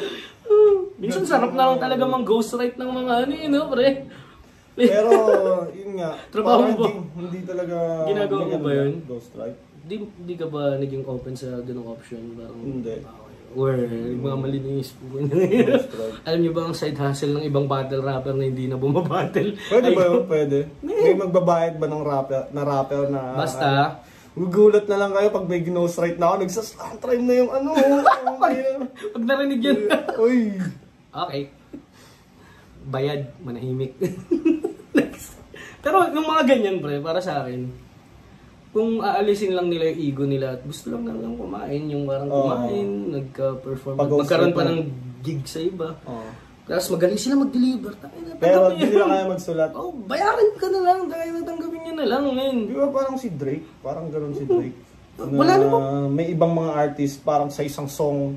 Minsan sarap na lang talaga mang ghostwrite ng mga ano yun, no, pre? Pero, yun nga. Trabaho parang mo. Hindi talaga. Ginagawa mo ba yun? Ghost right? Di ka ba naging open sa ganung option? Parang, Hindi. Or yung mga malinis po. Alam niyo ba ang side hustle ng ibang battle rapper na hindi na bumabattle? Pwede ba yun? Pwede. May magbabayad ba ng rapper na Basta, gugulat na lang kayo pag may ginose right na ako. Nagsaslantrime na yung ano. pag narinig yun. Uy. Okay. Bayad, manahimik. Pero yung mga ganyan, pre, para sa akin, kung aalisin lang nila yung ego nila at gusto lang nalang kumain, yung parang kumain, nagka-perform, magkaroon pa ng gig sa iba. Tapos magaling sila mag-deliver. Pero hindi nila kaya magsulat. Oh, bayaran ka na lang, dahil natanggapin nyo na lang, men. Di ba parang si Drake? Parang ganun si Drake. Wala naman. May ibang mga artist, parang sa isang song,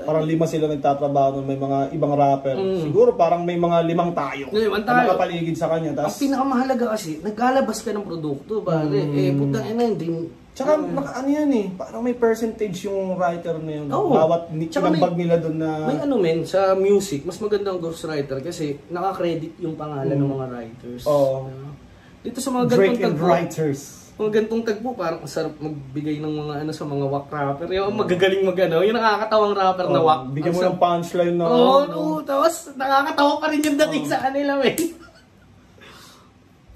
parang 5 sila nagtatrabaho, may mga ibang rapper. Siguro parang may mga 5 tayo. 5 tayo. Na nakapaligid sa kanya. Ang pinakamahalaga kasi, naglalabas ka ng produkto, pare. Putang ina, hindi. Tsaka ano yan eh, parang may percentage yung writer na yun. Oo. Bawat Tsaka tinambag nila doon na. May ano men, sa music, mas magandang ghostwriter kasi nakakredit yung pangalan ng mga writers. Oo. Dito sa mga Drake gantong and tagpo, writers. mga gantong tagpo, parang ang sarap magbigay ng mga ano sa mga whack rapper. Yung magagaling mag-ano, yung nakakatawang rapper na whack. Bigyan mo ng punchline na. Oo, tapos nakakatawa pa rin yung dating sa kanila, men.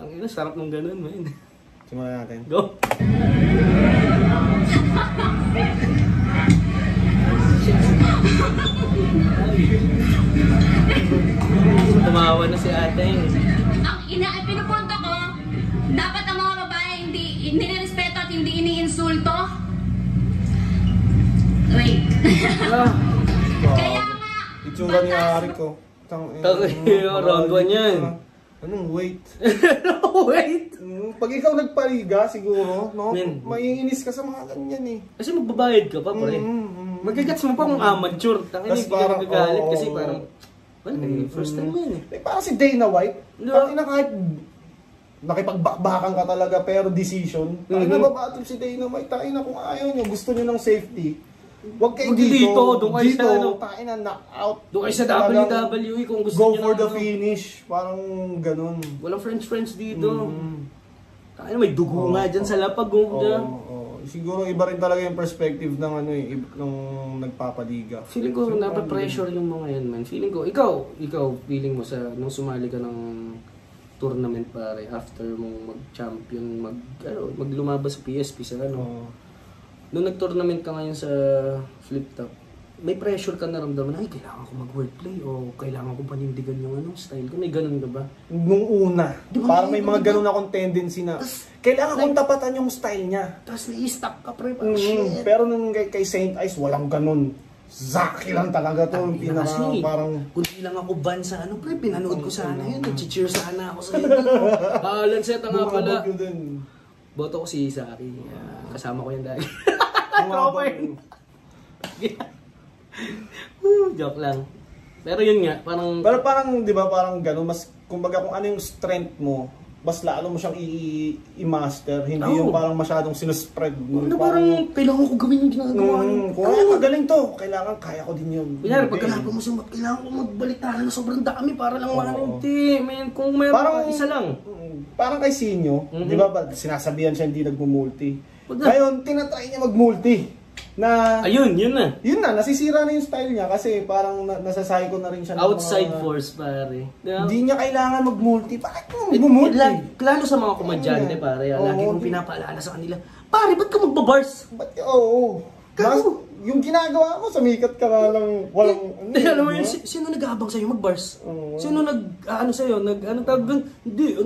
Ang ina, sarap ng ganun, men. Simulan natin. Go! Tumawa na si ate. Ang pinupunto ko, dapat ang mga babae hindi nirespeto at hindi iniinsulto. Wait. Kaya nga, Itsura ni Ari ko. Round 1 yan. Anong wait? Wait! Pag ikaw nagpaliga siguro, no? Men. Maiinis ka sa mga ganyan eh. Kasi magbabayad ka pa, pre. Magagats mo pa kung amateur. Tangin, Tas hindi ka parang, magagalit oo. kasi parang, well, first time mo yun eh. Parang si Dana White. No. Parang kahit nakipagbakbakan ka talaga pero decision. Tayo na babatol si Dana White. Tayo na kung ayaw nyo, gusto nyo ng safety. Huwag kayo Huwag dito. dito, doon kayo sa ano. Tayo na knockout. Doon kayo sa Talagang WWE kung gusto go nyo for ng the ano. finish. Parang ganun. Walang friends dito. Tayo may dugo nga dyan sa lapag. Siguro iba rin talaga yung perspective ng ano eh, ng nagpapaliga. Feeling ko napapressure yung mga yan, man. Feeling ko, ikaw, feeling mo sa, nung sumali ka ng tournament pare, after mong mag-champion, maglumabas sa PSP sa ano. Nung nag-tournament ka ngayon sa flip top, may pressure ka naramdaman, ay, kailangan ko mag-wordplay o kailangan ko panindigan yung ano, style ko. May ganun ka ba? Nung una, Diba, parang may mga diba? ganun akong tendency na kailangan kong tapatan yung style niya. Tapos nai-stuck ka, pre. Shit. Pero nung kay Saint Ice, walang ganun. Zaki lang talaga to. Yung pinaka Kasi, parang... Kundi lang ako ban sa ano, pre, pinanood ko sana yun. Nag-cheer sana ako sa yun. Balan set nga pala. Boto ko si Zaki. Kasama ko yan dahil. Tropa yun. Joke lang. Pero yun nga, parang... Pero parang, di ba, parang gano'n, mas, kumbaga kung ano yung strength mo, mas lalo mo siyang i-master, hindi yung parang masyadong sinuspread mo. Parang kailangan ko gawin yung ginagawa. Kung magaling to, kailangan, kaya ko din yun. Kunyari, pagkalaban mo siya, kailangan ko magbaliktaran na sobrang dami para lang hindi. Kung mayroon parang, isa lang. Parang kay Sinyo, di ba, sinasabihan siya hindi nagmumulti. Ngayon, tinatry niya magmulti. Ayun, yun na. Yun na, nasisira na yung style niya kasi parang nasasahay ko na rin siya. Outside force, pare. Hindi niya kailangan mag-multi. Bakit mo mag-multi? Lalo sa mga komedyante, pare. Lagi kong pinapaalala sa kanila. Pare, ba't ka magbabars? Oo. Yung ginagawa mo, sumikat ka nga lang, walang... Alam mo yun, sino nag-aabang sa'yo mag-bars? Sino sa'yo? Tawag doon? Hindi,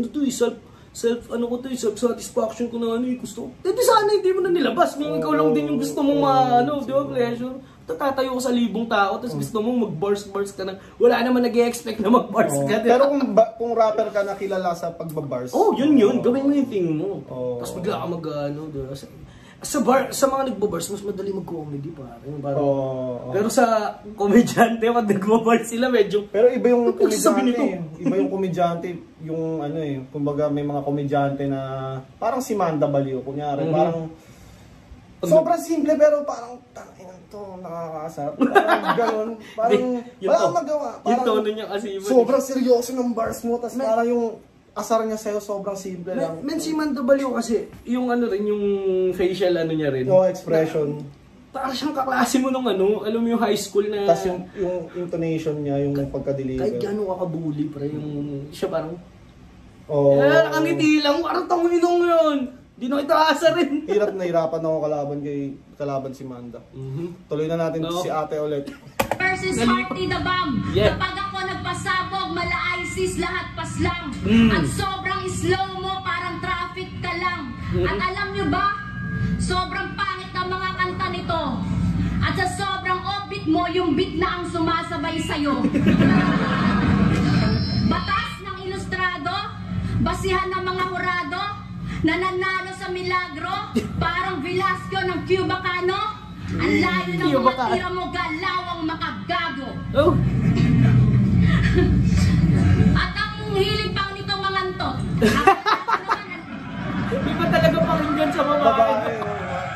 self-satisfaction ko na gusto. Hindi sana, hindi mo na nilabas. Ikaw lang din yung gusto mong di ba, pleasure? Tatayo ko sa 1,000 tao, tapos gusto mong mag-bars ka na. Wala naman nag-e-expect na mag-bars ka. Pero kung rapper ka na kilala sa pagbabars. Yun. Gawin mo yung thing mo. Tapos bigla ka diba? Sa mga nagbabars, mas madali mag-comedy, parang. Pero sa komedyante, pag nagbabars sila, medyo... Pero iba yung komedyante. Iba yung komedyante, yung kumbaga may mga komedyante na parang si Manda Baliw, kunyari, parang sobrang simple pero parang tanginan to, nakakasarap. Parang gano'n, parang wala kang magawa. Yung tono niya kasi sobrang seryoso ng bars mo, tapos parang yung asar niya sa'yo sobrang simple lang. Si Manda Baliw kasi, yung yung facial niya rin. Expression. Parang siyang kaklase mo nung alam mo yung high school na... Tapos yung intonation niya, yung pagka-deliver. Kahit gano'n kakabuli, siya parang... nakangiti lang, parang tanginong yun. Di na kita asarin. Hirap na hirapan ako kalaban si Manda. Tuloy na natin si ate ulit. Versus Hearty the Bomb. Kapag ako nagpasabog, mala-ISIS, lahat paslang. At sobrang slow mo, parang traffic ka lang. At alam nyo ba, sobrang pangit ang mga kanta nito. At sa sobrang offbeat mo, yung beat na ang sumasabay sa'yo. Batas ng ilustrado, basihan ng mga hurado, nananalo sa milagro, parang Velasco ng Cubacano. Ang layo ng mga tira mo, galawang makagago. At ang hilig pang nito mangantot. Di ba talaga pakinggan sa babae?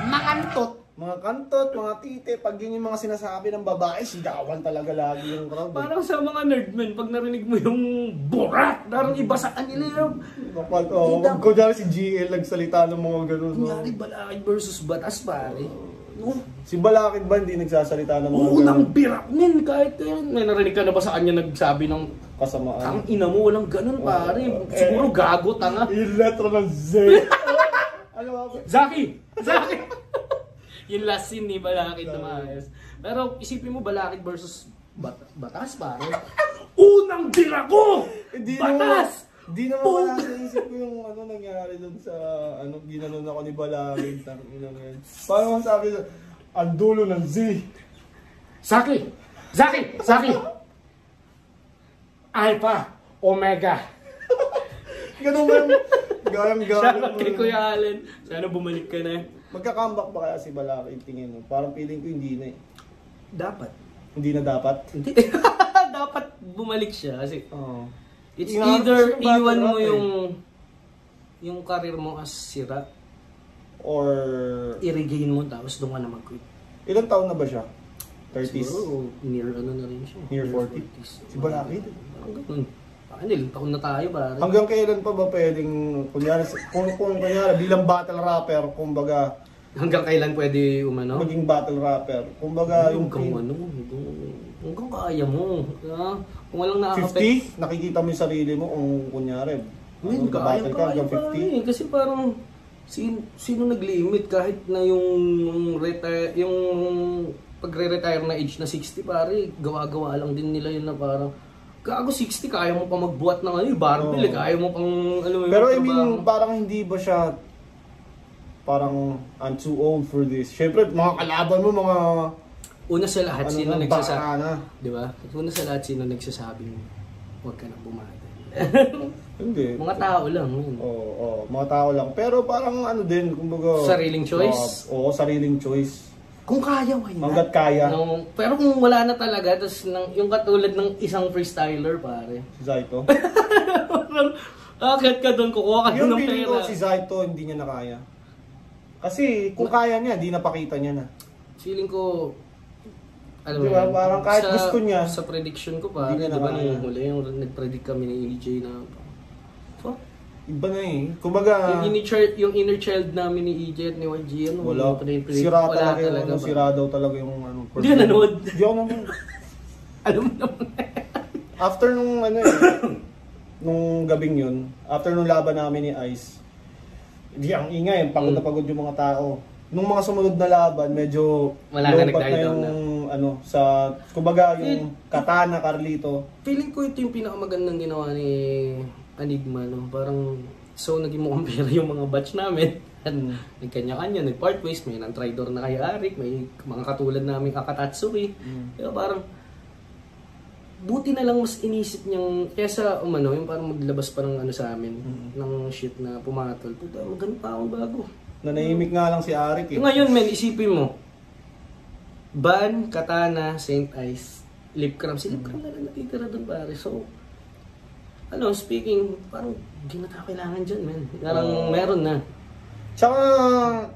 Mangantot. Mga kantot, mga tite, pag yun yung mga sinasabi ng babae, sigawan talaga lagi yung crowd. Parang sa mga nerdmen, pag narinig mo yung burat, darang iba sa kanila yung... Wag ko dyan si GL nagsalita ng mga ganun. Kunyari Balakid versus Batas, pare. Si Balakid ba hindi nagsasalita ng mga ganun? Unang birak nin, kahit may narinig ka na ba sa kanya nagsabi ng kasamaan? Ang ina mo, walang ganun, pare. Siguro gago, tanga. Yung letra ng Z. Ano ba? Zaki! Yung last scene ni Balakid na maayos. Pero isipin mo Balakid versus Batas, pare. Unang bira ko! Batas! Di naman wala sa isip ko yung nangyari doon sa ginanon ako ni Balakid. Paano kung sabi doon, ang dulo ng Z. Zaki! Alpha, Omega. Ganun ba yung galang-galang? Shoutout kay Kuya Allen. Sana bumalik ka na. Magka-comeback ba kaya si Balakid tingin mo? Parang feeling ko hindi na eh. Dapat. Hindi na dapat? Hindi. Dapat bumalik siya kasi it's Ingat either siya iwan mo yung career mo as sira or i-regain mo tapos doon ka na mag-quit. Ilang taon na ba siya? 30s? Siguro near na rin siya. Near 40s? Si Balakid? Parang ganun. Ilang taon na tayo ba? Hanggang kailan pa ba pwedeng, kunyari bilang battle rapper, kumbaga, hanggang kailan pwede maging battle rapper? Kumbaga, hanggang kaya mo. Kung walang 50? Nakikita mo yung sarili mo kung kunyari, battle ka hanggang 50? Kasi parang, sino nag-limit kahit na yung pagre-retire na age na 60, pare, gawa-gawa lang din nila yun na parang, gago 60, kaya mo pa magbuhat ng barbell, kaya mo pang pero I mean, parang hindi ba siya parang I'm too old for this. Syempre, mga kalaban mo, mga una sa lahat sino nagsasabi, na. 'Di ba? Una sa lahat sino nagsasabing huwag ka na bumata. Hindi. Mga tao lang. Yun. Oo, mga tao lang. Pero parang ano din, kumbaga... Sariling choice? Oo, sariling choice. Kung kaya, why not? Hanggat kaya. No, pero kung wala na talaga, tapos yung katulad ng isang freestyler, pare. Si Zaito. Akit ka doon, kukuha ka Yung ng feeling pera. ko si Zaito, hindi niya na kaya. Kasi kung kaya niya, di napakita niya na. Feeling ko, alam mo Diba, yun, parang kahit gusto niya, sa prediction ko pa, hindi di niya ba na kaya. nung huli, yung nag-predict kami ni EJ na, fuck, Iba na eh. Kumbaga, yung inner child namin ni EJ at ni YG, ano, wala. predict, Sira wala talaga yung, ba? sira daw talaga yung ano. Hindi ka nanood? Hindi ako nanood. Alam mo naman. After nung ano eh, nung gabing yun, after nung laban namin ni Ice, hindi ang ingay, pagod na pagod yung mga tao. Nung mga sumunod na laban, medyo Wala na, low bat nag-die yung down ano, sa, kumbaga yung Katana, Carlito. Feeling ko ito yung pinakamagandang ginawa ni Enigma, no? Parang, so naging mukhang pera yung mga batch namin. At nagkanya-kanya, nag-part ways, may nang-tridor na kay Arik, may mga katulad namin Akatatsuki. Kaya parang, buti na lang mas inisip niyang, kesa umano, yung parang maglabas pa ng ano sa amin, ng shit na pumatol. Puta, maganda pa akong bago. Nanahimik nga lang si Arik eh. Ngayon, men, isipin mo, Ban, Katana, Saint Ice, Lip Cram. Si Lip Cram na lang natitira doon, pare. So, ano, speaking, parang di na tayo kailangan dyan, men. Parang meron na. Tsaka,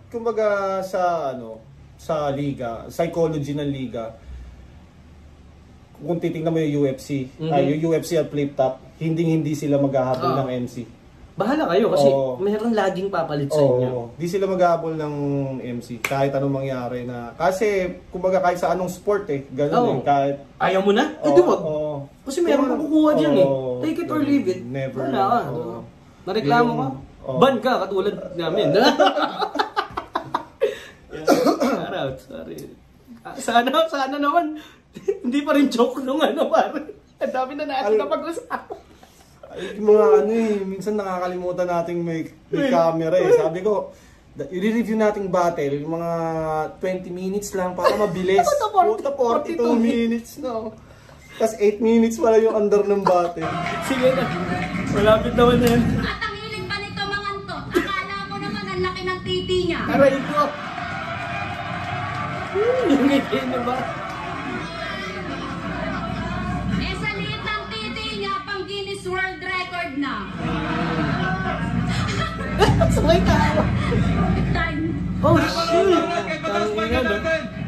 kumbaga sa ano, sa liga, psychology ng liga, kung titingnan mo yung UFC, yung UFC at Flip Top, hindi sila maghahabol ng MC. Bahala kayo kasi Oo. meron laging papalit sa inyo. Di sila maghahabol ng MC kahit anong mangyari na. Kasi, kumbaga kahit sa anong sport eh, ganun eh. Kahit, Ayaw mo na? Oo, Hindi wag. oo. Kasi meron ka kukuha dyan eh. Oo. Take it or leave it. Never. Wala ka. Oo. Nareklamo ka. Oo. Ban ka, katulad namin. Shout out, sorry. Sana naman, hindi pa rin joke nung ano, parang. Ang dami na natin na pag-usapan. Yung mga ano eh, minsan nakakalimutan nating may camera eh. Sabi ko, i-review nating battle, yung mga 20 minutes lang para mabilis. Puta, 42 minutes no. Tapos 8 minutes wala yung under ng battle. Sige na, malapit naman na yan. At ang hilig pa nito mga to, akala mo naman ang laki ng titi niya. Aray ko. Yung ngiti niya ba? Eh sa liit ng titi niya, pang Guinness World Record na. Sabay tayo. Time. Oh shit.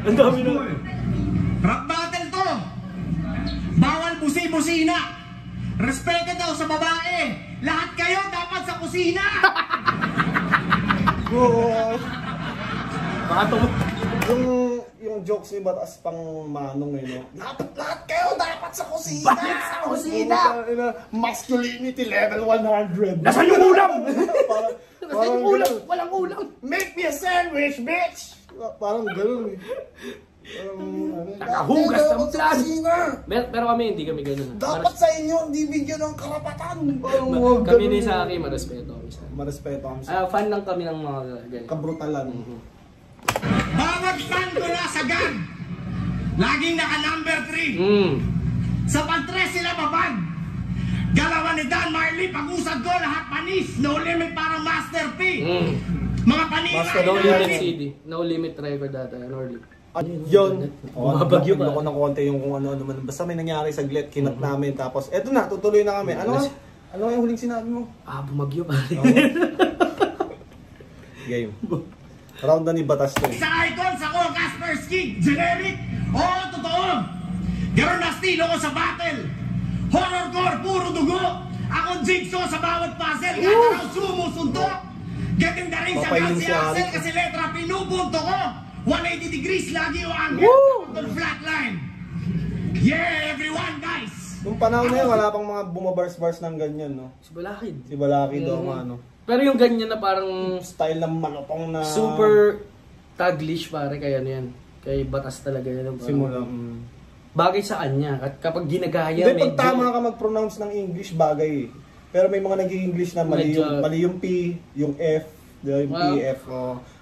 Ang dami na. Rap battle to! Bawal busi-busina! Respeto daw sa babae! Lahat kayo dapat sa kusina! Yung jokes ni Batas pang Manong eh, no? Lahat kayo dapat sa kusina! Bakit sa kusina? Masculinity level 100. Nasaan yung ulam? Parang yung ulam? ganun. Walang ulam. Make me a sandwich, bitch! Parang gano'n eh. Nakahugas ng Dapat sa plan. kusina! Pero kami, hindi kami ganun. Dapat sa inyo, hindi bigyan ng karapatan! Kami ni sa akin, marespeto kami sa Marespeto kami sa fan lang kami ng mga ganyan. kabrutalan. Bawat fan ko nasa gan! Laging naka number 3! Sa pag-3 sila babag! Galawan ni Dan Marley, pag-usad ko lahat panis! No limit parang Master P! Mga panira! Master No Limit limit CD. No limit record data. Norly. At yun, Bumabagyo pa. ko ng konti yung kung ano naman. Basta may nangyari saglit, kinat namin. Tapos, eto na, tutuloy na kami. Ano yung huling sinabi mo? Bumagyo pa rin. Game. Round na ni Batas to. Isang icon sa ko, Kaspersky, generic. Oo, totoo. Ganoon na estilo ko sa battle. Horrorcore, puro dugo. Ako jigsaw sa bawat puzzle. Kada raw sumusuntok. Getting the ring sa Papainin si si Axel Arik. kasi letra pinubunto ko. 180 degrees lagi yung angle. On flatline. Yeah, everyone, guys. Nung panahon na yun, wala pang mga bumabars-bars ng ganyan, no? Si Balakid. Si Balaki daw, ano. Pero yung ganyan na parang Style ng malupong na... super taglish pare, kaya ano yan. Kay Batas talaga yan. Parang Simula. bagay sa kanya. At kapag ginagaya, Hindi, pag tama ka mag-pronounce ng English, bagay eh. Pero may mga nag-English na mali yung P, yung F, yung P, F.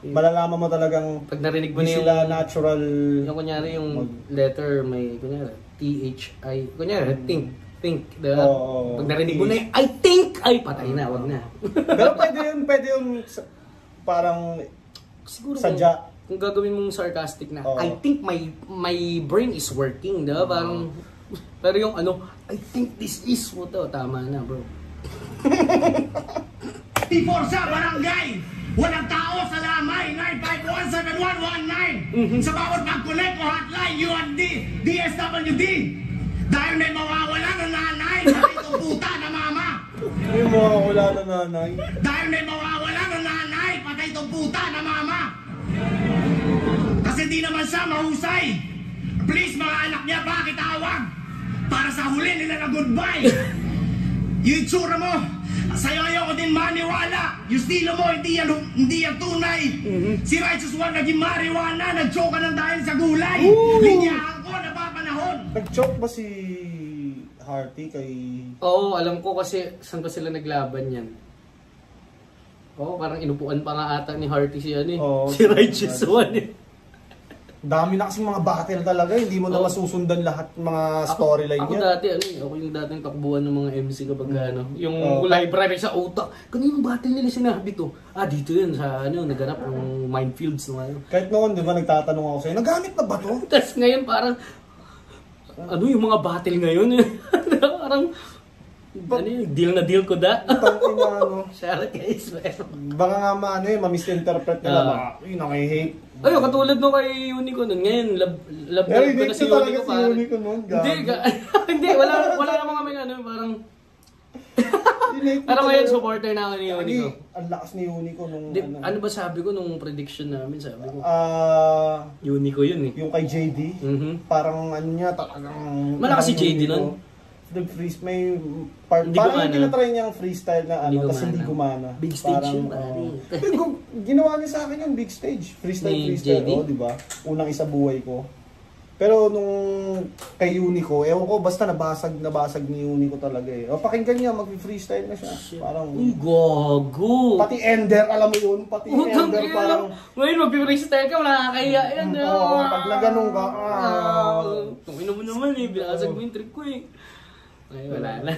Malalaman mo talagang pag narinig mo di na yung, sila natural. yung kunyari yung letter, may kunyari, T-H-I, kunyari, think. think. Diba? Oo. Pag narinig mo na yung I think, ay patay na, wag na. Pero pwede yun parang Siguro sadya. kung gagawin mong sarcastic na, Oo. I think my brain is working, diba? Parang, pero yung ano, I think this is what, tama na bro. T4 sa barangay. Walang tao sa lamay. 951-7119. Sa bawat pag-connect o hotline, UND, DSWD. Dahil may mawawala ng nanay sa itong puta na mama. May mawawala na nanay. Dahil may mawawala ng nanay, patay itong puta na mama. Kasi di naman siya mahusay. Please mga anak niya, pakitawag. Para sa huli nila na goodbye. Yung itsura mo, sa'yo ayoko din maniwala. Yung estilo mo, hindi yan tunay. Si Righteous One naging marijuana, nag-choke ka ng dahil sa gulay. Linyahan ko, napapanahon. Nag-choke ba si Harty kay... Oo, alam ko kasi saan ba sila naglaban yan. Oo, parang inupuan pa nga ata ni Harty si ano eh. Oo, si Righteous One eh. Dami na kasing mga battle talaga, hindi mo na masusundan lahat mga storyline Ako niya. dati, ako yung dating takbuhan ng mga MC kapag ano, yung library sa utak. Kanino battle nila sinabi to? Dito yun sa ano, naganap ng minefields ng ano. Kahit noon, di ba, nagtatanong ako sa'yo, nagamit na ba to? Tapos ngayon parang, ano yung mga battle ngayon? Parang, ano yung deal na deal ko da? Tangin na ano. Shout guys, Baka nga ma-misinterpret nila, nakihate. Ayun, katulad no kay Unico nun. Ngayon, love Pero ko hindi na si ko talaga Unico. si Unico nun. Hindi, hindi, wala naman kami ano, parang... Pero ngayon, supporter na ako ni Unico. Ang lakas ni Unico nung Ano ba sabi ko nung prediction namin? Sabi ko, Unico yun eh. yung kay JD, parang ano niya, talagang... Malakas si JD nun? Nag-freeze, may part, Hindi parang gumana. tinatry niyang freestyle na ano, tapos hindi gumana. Big stage Parang, yun, pare. Ginawa niya sa akin yung big stage. Freestyle, Ni freestyle, JD? di ba? Unang isa buhay ko. Pero nung kay Unico, ewan ko, basta nabasag ni Unico talaga eh. O pakinggan niya, mag-freestyle na siya. Parang, Uy, gago! pati Ender, alam mo yun, pati Ender parang, Ngayon, mag-freestyle ka, nakakaya yan. oo, pag naganong ka, Kung ino mo naman eh, binasag mo yung trip ko eh. Ay, wala na.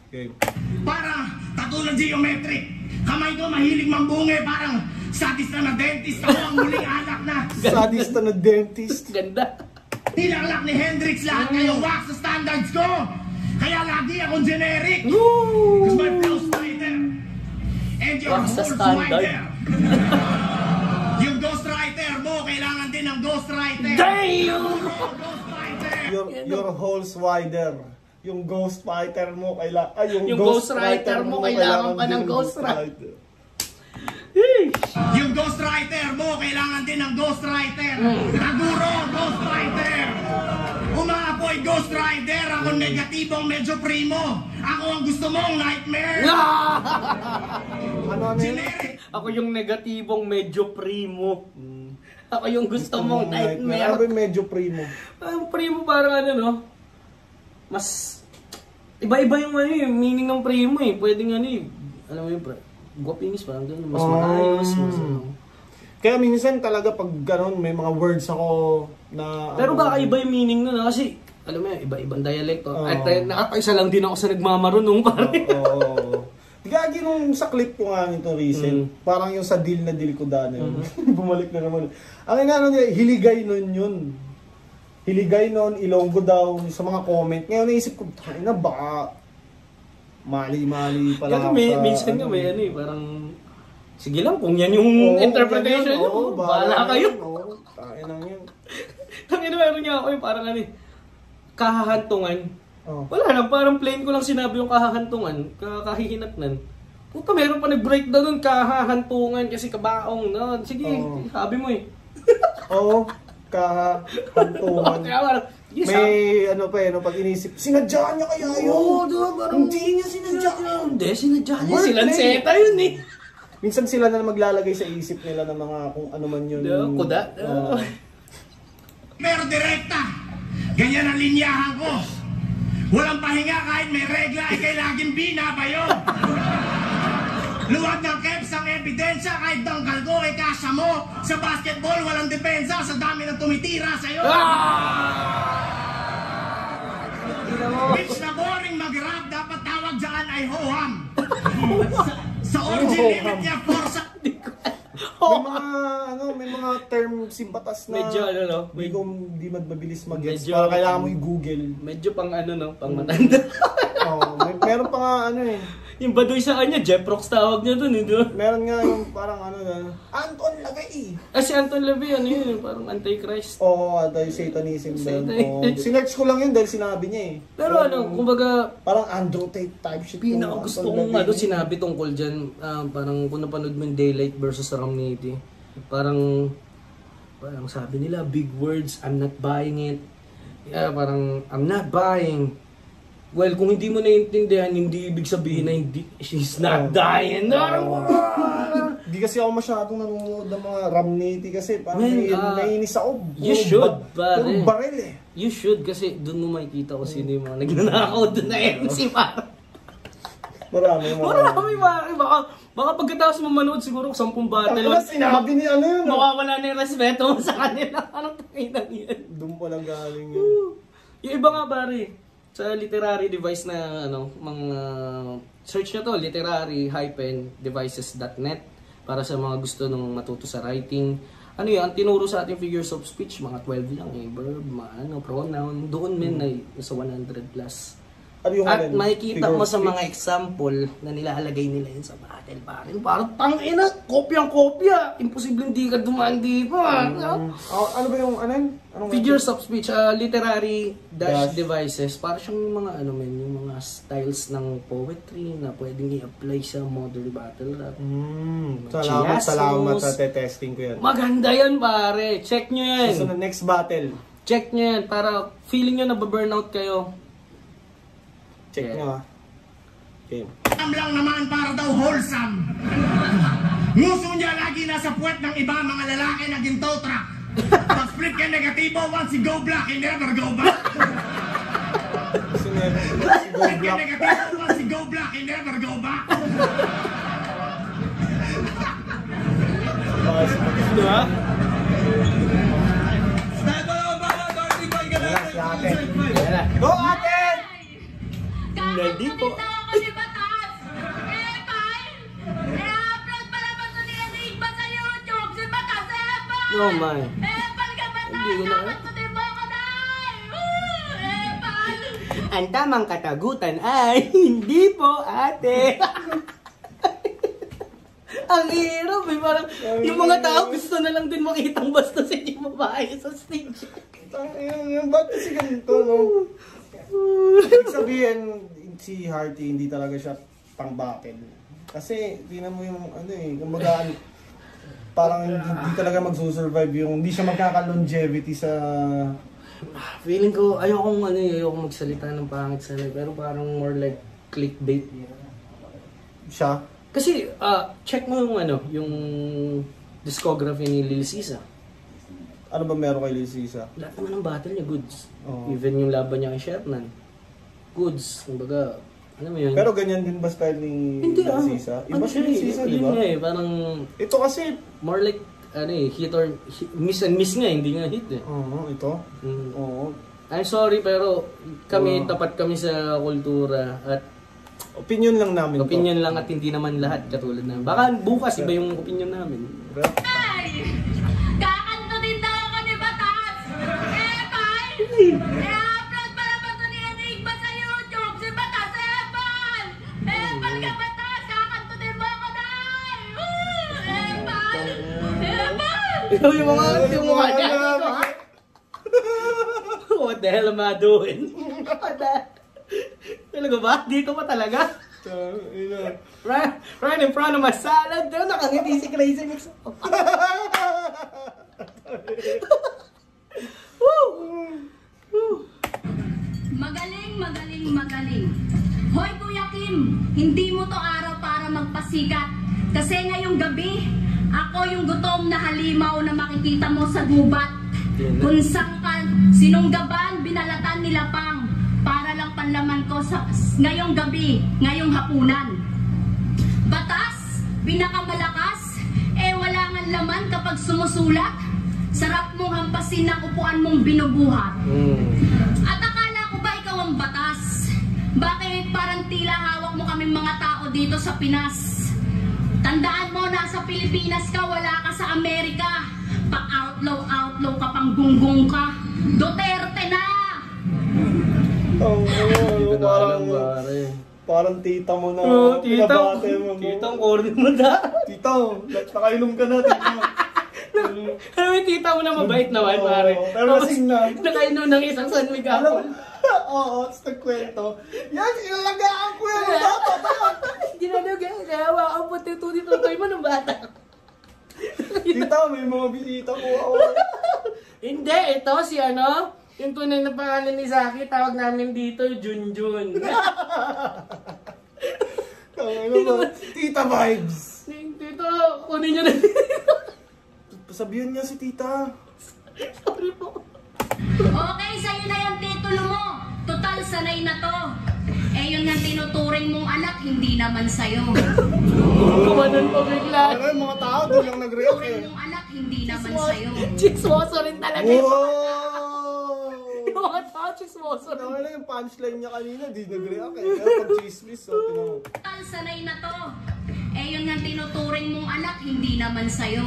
Okay. Para katulad geometric. Kamay ko mahilig mambunge, parang sadist na dentist. Ako ang muling alak na. Sadist na dentist. Ganda. Nilalak ni Hendrix lahat ngayong wax sa standards ko. Kaya lagi akong generic. Woo! Cause my flow's lighter. And your Wax sa hole's standard. wider. Yung ghostwriter mo, kailangan din ng ghostwriter. Damn! Ghostwriter. Your holes wider. Yung ghost fighter mo kailangan Yung ghostwriter mo, kailangan pa ng ghostwriter. Yung ghostwriter mo, kailangan din ng ghostwriter. Kaguro, ghostwriter. Umaapoy ghostwriter. Ako negatibong medyo primo. Ako ang gusto mong nightmare. Ano yun? Ako yung negatibong medyo primo. Ako yung gusto mong Ano nightmare. ba yung medyo primo? Ang primo parang ano no? Mas iba-iba yung ano yung meaning ng primo eh. Pwedeng ano eh. Alam mo yung guwapinis parang gano'n. Mas maayos. Mas ano. Kaya minsan talaga pag gano'n, may mga words ako na... Pero kakaiba yung meaning nun kasi alam mo yun, iba-ibang dialect. At nakakaisa lang din ako sa nagmamarunong pare. Oo. Gagi nung sa clip ko nga nito recent, parang yung sa deal na deal ko dati. Bumalik na naman. Ang inaano niya, hiligay nun yun. Hiligay nun, Ilonggo daw sa mga comment. Ngayon naisip ko, na baka mali-mali pala Kaya ako sa... minsan nga may ano eh, parang sige lang kung yan yung interpretation nyo, bahala kayo. Oo, tayo lang yun. Tangin na meron niya ako yung parang ano eh, kahahantungan. Oh. Wala lang, parang plain ko lang sinabi yung kahahantungan, kahihinatnan. Puta, meron pa nag-breakdown nun, kahahantungan kasi kabaong. No? Sige, sabi mo eh. Oo, kahantungan. Kaya parang, yes, May ano pa eh, no, pag inisip, sinadya niya kaya yun? Oo, diba, parang Hindi niya sinadya yun. Hindi, sinadya niya. Wordplay. Si Lanceta yun eh. Minsan sila na maglalagay sa isip nila ng mga kung ano man yun. Diba, kuda. Pero direkta. Ganyan ang linyahan ko. Walang pahinga kahit may regla ay kay laging binabayo. Luwag ng keps ang ebidensya kahit dangkal ko ay kasya mo. Sa basketball walang depensa sa dami ng tumitira sa'yo. Bitch na boring mag-rap, dapat tawag dyan ay hoham. Sa origin limit niya, forsa. May mga term simbatas na medyo no? hindi mabilis mag-gets. Medyo, Para kailangan mo i-google. Medyo pang pang matanda. Meron pa nga Yung baduy sa kanya, Jeff Rocks tawag niya dun, meron nga yung parang Anton LaVey. Si Anton LaVey, yun, parang antichrist. Oo, anti-satanism din. Sinerch ko lang yun dahil sinabi niya eh. Pero kumbaga, parang Andrew Tate type shit. pinaka gusto kong sinabi tungkol dyan, parang kung napanood mo yung Daylight versus Ramniti, parang sabi nila, big words, I'm not buying it. Parang, I'm not buying. Well, kung hindi mo naiintindihan, hindi ibig sabihin na she's not dying. Hindi kasi ako masyadong nanonood ng mga Ramniti kasi parang naiinis ako. You should, pare. Baril eh. You should kasi doon mo makikita kung sino yung mga nagnanakaw doon na MC Mara. Marami. Baka pagkatapos mo manood siguro 10 battle. Ano sinabi ni yun? Mawawala na yung respeto mo sa kanila. Anong takinan yan? Doon pa lang galing yun. Yung iba nga pare, sa literary device na mga search nyo to, literary-devices.net para sa mga gusto nung matuto sa writing. Ang tinuro sa ating figures of speech, mga 12 lang verb, pronoun, doon nasa 100 plus. At makikita mo sa mga example na nilalagay nila yun sa battle parin. Parang tangina, kopyang-kopya. Imposibleng di ka dumaan dito. Ano ba yung Figures of speech, literary-devices. Parang siyang mga yung mga styles ng poetry na pwedeng i-apply sa modern battle rap. Salamat sa testing ko yan. Maganda yan pare. Check nyo yan. So, next battle. Check nyo yan para feeling nyo na burnout kayo. Check nyo Okay. Lang naman para daw wholesome. Nguso niya lagi nasa puwet ng iba mga lalaki na ginto truck. Pag split ka negatibo, once you go black, you never go back. Split ka negatibo, once you go black, you never go back. Diba? Go ate! Hindi po. Kasi batas! upload pa naman ito ni Enigma sa YouTube! Si Batas, Oh my. Epal ka batas! Dapat ko din mo ka na! Epal! Ang tamang katagutan ay, hindi po ate. Ang hirap parang yung mga tao gusto na lang din makitang basta sa yung babae sa stage. Ba't kasi ganito, no? Ibig sabihin, si Hearty hindi talaga siya pang-battle. Kasi, tingnan mo yung kumbaga, parang hindi talaga magsusurvive yung, hindi siya magkaka-longevity sa... Feeling ko, ayokong magsalita ng pangit sa pero parang more like clickbait. Siya? Kasi, check mo yung discography ni Lil Sisa. Ano ba meron kay Lil Sisa? Lahat naman ng battle niya, goods. Oh. Even yung laban niya kay Sherman. Goods. Kumbaga, mo yun? Pero ganyan din ba style ni Lil Sisa? Iba siya Lil Sisa, di ba? Parang... Ito kasi... More like, hit or... miss and miss nga, hindi nga hit eh. Oo, ito? Oo. I'm sorry, pero tapat kami sa kultura at opinion lang namin opinion lang at hindi naman lahat katulad namin. Baka bukas iba yung opinion namin. Ay! Kakanto din daw ako ni Batas! Epal! upload pa naman ito ni Enigma sa YouTube! Si Batas, Epal! Epal ka Batas! Kakanto din mo ako na! Epal! Epal! Ikaw yung mukha niya. What the hell am I doing? Talaga ba? Dito pa talaga? Right in front of my salad. Doon nakangiti si Crazy Mix. Magaling, magaling, magaling. Hoy Kuya Kim, hindi mo to araw para magpasikat. Kasi ngayong gabi, ako yung gutom na halimaw na makikita mo sa gubat. Kung saan sinunggaban, binalatan nila pang para lang panlaman ko sa ngayong gabi, ngayong hapunan. Batas, pinakamalakas, wala nga laman kapag sumusulat. Sarap mong hampasin ng upuan mong binubuhat. At akala ko ba ikaw ang batas? parang tila hawak mo kaming mga tao dito sa Pinas. Tandaan mo, nasa Pilipinas ka, wala ka sa Amerika. Pa-outlaw ka, pang gunggong ka. Duterte na! Parang tita mo na. Tita, titang corny mo na. Tita, nakainom ka na, tita. Alam mo, tita mo na mabait naman, pare. Pero lasing na. Nakainom ng isang San Miguel. Oo, tapos nagkwento. Yan, ilalagaan ko yan ng bata. Hindi na nagawa. Ang puti-to dito mo ng bata. Tita, may mga bisita po ako. Hindi, ito si ano, yung tunay na pangalan ni Zaki, tawag namin dito, Junjun. Tita vibes. Tito, kunin niyo na. Sabihan niya si tita. Sorry po. Okay, sa'yo na yung titulo mo. Total, sanay na to. Eh, yun nga tinuturing mong anak, hindi naman sa'yo. Kumanon pa bigla. Ano yung mga tao doon lang nag-react eh. Turing mong anak, hindi naman sa'yo. Chismoso rin talaga. Wow! Yung mga tao, chismoso rin. Ano yung punchline niya kanina, di nag-react eh. Pero pag chismis, so tinan mo. Total, sanay na to. Eh, yun nga tinuturing mong anak, hindi naman sa'yo.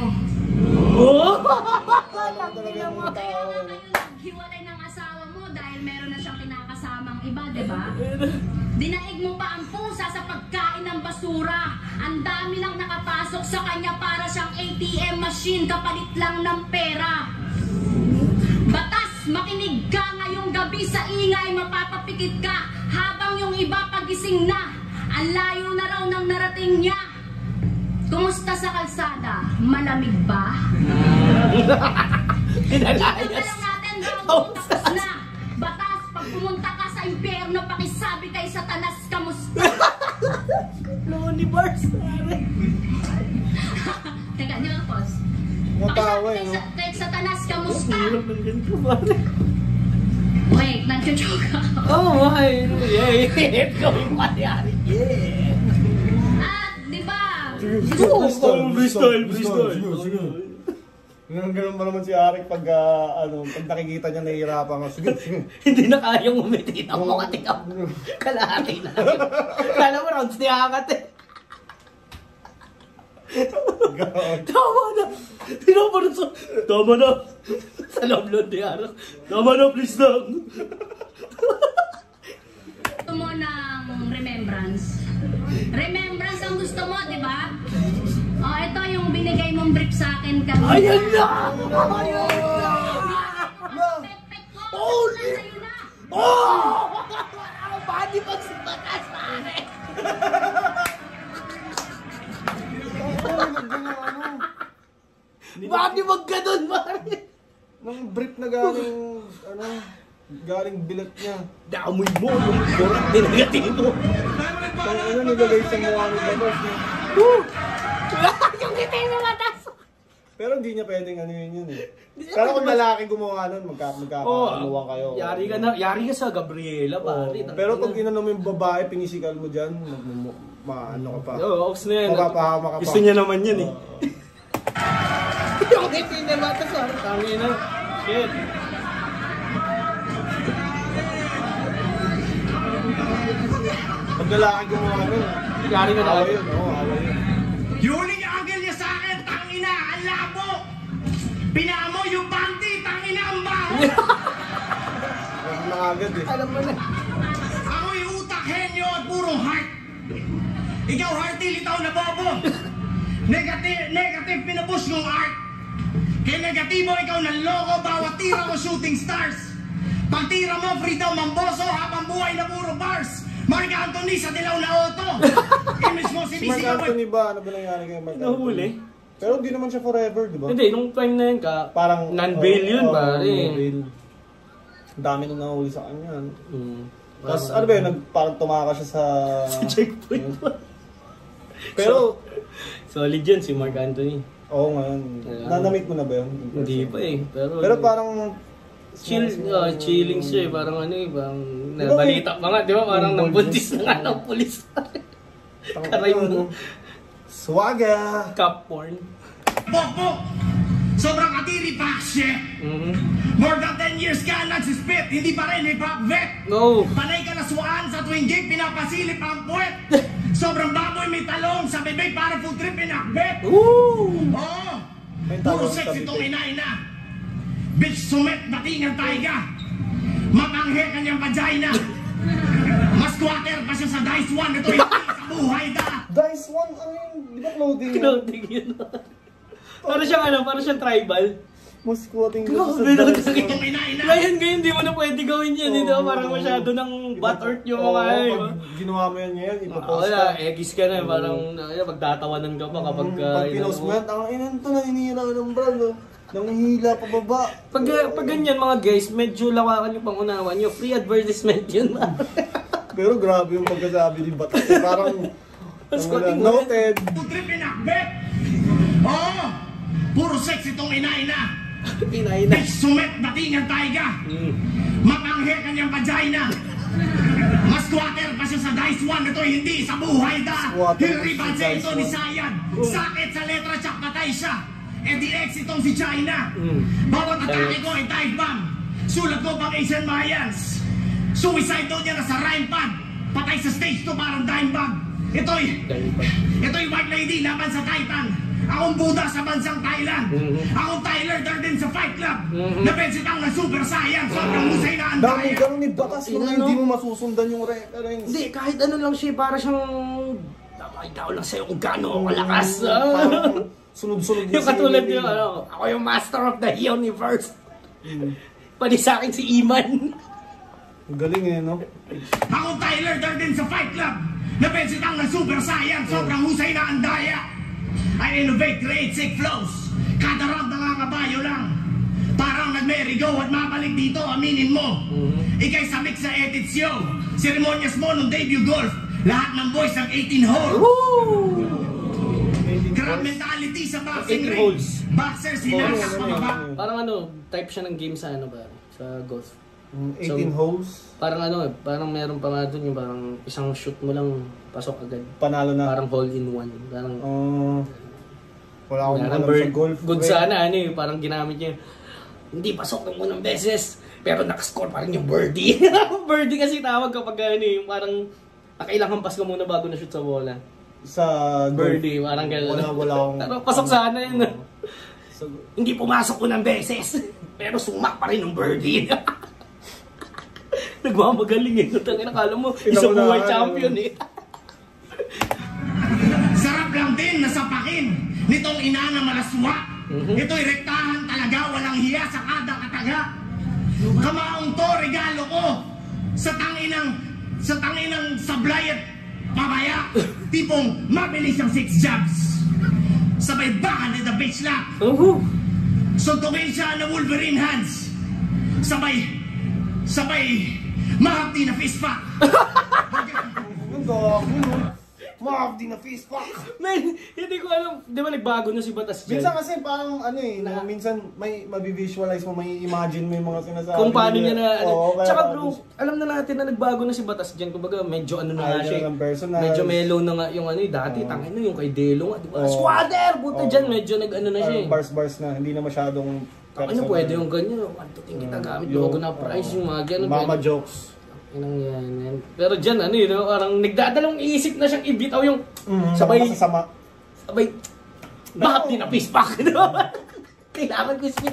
Oh! Alam talaga yung mga Kaya tao. nga kayo naghiwalay ng asawa mo dahil meron na siyang kinakasamang iba, di ba? Dinaig mo pa ang pusa sa pagkain ng basura. Ang dami lang nakapasok sa kanya para siyang ATM machine kapalit lang ng pera. Batas, makinig ka ngayong gabi sa ingay, mapapapikit ka habang yung iba pagising na. Ang layo na raw ng narating niya. Kumusta sa kalsada? Malamig ba? Pinalayas. Lang natin daw, tapos na. Batas, pag pumunta ka sa impyerno, pakisabi kay Satanas, kamusta? Lonely bars. Teka, di ba, pause? Matawa Pakisabi eh, no? kay Satanas, kamusta? Hirap ng ganito, pare. Wait, nag-joke ako. Oh, my. Yay. Ikaw yung mangyari. Yeah. At, di ba? Freestyle. Ganun ba naman si Arik pag, pag nakikita niya nahihirapan ka. Sige. Hindi na kayang umiti ng mga tingap. Kalahati na. Kala mo rounds ni Hakat eh. Tama na. Tama na. Sa loob-loob ni Hakat. Tama na, please lang. Gusto mo ng remembrance. Remembrance ang gusto mo, di ba? Oh, ito yung binigay mong brief sa akin kanina. Ayan na! Ayan na! Pek-pek ko! Holy! Sa'yo na! Oh! Ang body bags sa batas, pare! Body bag ka dun, pare! Nang brief na galing, galing bilat niya. Damoy mo yung korat din negatibo. Kaya nilagay sa mukha ni Batas niya. Yung kitay mo batas! Pero hindi niya pwedeng yun eh. Pero kung lalaki gumawa nun, magkakaluwa kayo. Yari ka sa Gabriela, pare. Pero pag inano mo yung babae, pinisikal mo dyan, maano ka pa. Oo, ox na yan. Mapapahama ka pa. Gusto niya naman yun eh. Yung kitay na batas, tangin na. Shit. Pag lalaki gumawa nun, Yari ka na. away yun. Oo, away yun. Yung huling angle niya sa akin, tangina, ang labo! Pinamo yung panty, tangina, ang baho! Huwag na agad eh. Alam mo na. Ako'y utak, henyo at purong heart. Ikaw, hearty, litaw na bobo. Negative pinupush yung art. Kaya negatibo, ikaw nanloko, bawat tira mo shooting stars. Pag tira mo, Frida Mamboso, habang buhay na puro bars. Mark Anthony sa dilaw na auto. Image mo Si Mark sinisigaw. Anthony ba? Ano ba nangyari kay Mark Anthony? Nahuli. Pero hindi naman siya forever, di ba? Hindi, nung time na yun ka, Parang non-bail yun, pare. non-bail. Ang dami nung nahuli sa kanya. Tapos Parang- ano ba yun, parang tumakas siya sa... Checkpoint pa. Pero, Solid yun si Mark Anthony. oo ngayon. Nanamit mo na ba yun? Hindi pa eh. Pero parang... chilling siya eh. Parang ano eh, parang Di ba may- nabalita pa nga, di ba? Parang Yung nambuntis bulges. na nga ng pulis. Karay mo. Swaga! Cup porn. Pokpok! Sobrang katiri, Pax! shit. More than 10 years ka nagsispit, hindi pa rin hip-hop vet. No. Panay ka naswaan sa tuwing gig, pinapasilip ang puwet. Sobrang baboy, may talong sa bibig para full trip pinakbet. Woo! Oo. May Puro talong sa sex itong bibig. ina-ina. Bitch, sumet, batingan tayo ka. Mapanghe kanyang vagina. Mas squatter pa siya sa Dice 1. Ito hindi sa buhay da. Dice 1, ano yun? Di ba clothing yun? Clothing yun. Para siyang ano, para siyang tribal. Mas quoting ko sa Grabe naman Dice talaga. 1. Itong ina-ina. Ngayon, di mo na pwede gawin yan. Hindi Oo. parang masyado ng butt hurt yung Oo, mga pag ginawa mo yan ngayon, ipopost wala, ka. egis ka na. Parang magtatawanan ka pa kapag... Pag pinost mo yan, ang inan to, naninira ka ng brand, no? Nangihila pa baba. Pag ganyan mga guys, medyo lawakan yung pangunawan nyo. Free advertisement yun. Pero grabe yung pagkasabi ni Batas. Parang, Squatting noted. Full trip pinakbet. Oo. Puro sex itong ina-ina. Ina-ina. Bitch, sumet, batingan tayo ka. Mapanghe kanyang vagina. Mas squatter pa siya sa Dice 1. Ito hindi sa buhay da. Squatter Hilriban sa siya Dice ito ni 1. Sayad. Sakit sa letra, tsak patay siya. EDX itong si China. Bawat atake ko ay dive bomb. Sulat ko pang Asian Mayans. Suicide daw niya na sa rhyme pad. Patay sa stage to parang dime bag. Ito'y white lady laban sa Titan. Akong Buddha sa bansang Thailand. Akong Tyler Durden sa Fight Club. Nabensit ang na super science. Sobrang husay na ang Dami daya. ganun ni Batas mo na hindi mo masusundan yung reference. Hindi, kahit ano lang siya, para siyang... Napakita ko lang sa'yo kung gaano ako kalakas. Parang sunod-sunod Yung katulad yung ano, ako yung master of the universe. Pwede sa akin si Iman. Ang galing eh, no? Akong Tyler Durden sa Fight Club. Nabensit ang na super science. Sobrang husay na ang daya. I innovate, create sick flows. Kada round nangangabayo lang. Parang nag-merry-go at mabalik dito, aminin mo. Ikay sabik sa editsyon. Seremonyas mo nung debut golf. Lahat ng boys ang 18 hole. Grab mentality sa boxing 18 ring. holes. Boxer sila sa pababa. Parang ano, type siya ng game sa ano ba? Sa golf. 18 holes. Parang ano, parang meron pa nga dun yung parang isang shoot mo lang pasok agad. Panalo na. Parang hole in one. Parang Wala akong parang alam sa golf. good sana ano eh, parang ginamit niya. Hindi pasok ng unang beses, pero nakascore pa rin yung birdie. Birdie kasi tawag kapag ano eh, yung parang kailangan pas ka muna bago na shoot sa bola. Sa Birdie, parang gano'n. Wala akong... Pero pasok sana yun. Hindi pumasok unang beses, pero sumak pa rin ng birdie. Nagmamagaling eh. Nakala mo, isang buhay champion eh. Sarap lang din nasapakin nitong ina na malaswa. Ito'y rektahan talaga, walang hiya sa kada kataga. Kamaong to, regalo ko sa tanginang sablay at pabaya. Tipong mabilis ang 6 jabs. Sabay baka ni the bitch lap. Suntukin siya na Wolverine hands. Sabay mahapdi na fist fuck. Ang dami, no? Mahapdi na fist fuck. Man, hindi ko alam. Di ba nagbago na si Batas dyan? Minsan kasi parang ano eh, minsan may mabivisualize mo, may imagine mo yung mga sinasabi. Kung paano niya na... Oo, kaya Tsaka parang- bro, alam na natin na nagbago na si Batas dyan. Kumbaga, medyo ano na nga Ayaw siya. ng personal. Medyo mellow na nga yung ano eh. Dati, tangin na yung kay Delo nga. Diba? Oo. Squatter! Buta Oo. dyan, medyo nag-ano na siya eh. Bars na, hindi na masyadong Ano pwede yung ganyan. Wantutin kita gamit. Logo na price yung mga ganun. Mama pwede. jokes. Inang yan. Pero dyan, ano yun, parang nagdadalong isip na siyang ibitaw yung sabay, Masasama. sabay, bakit din na pispak, kailangan ko siya.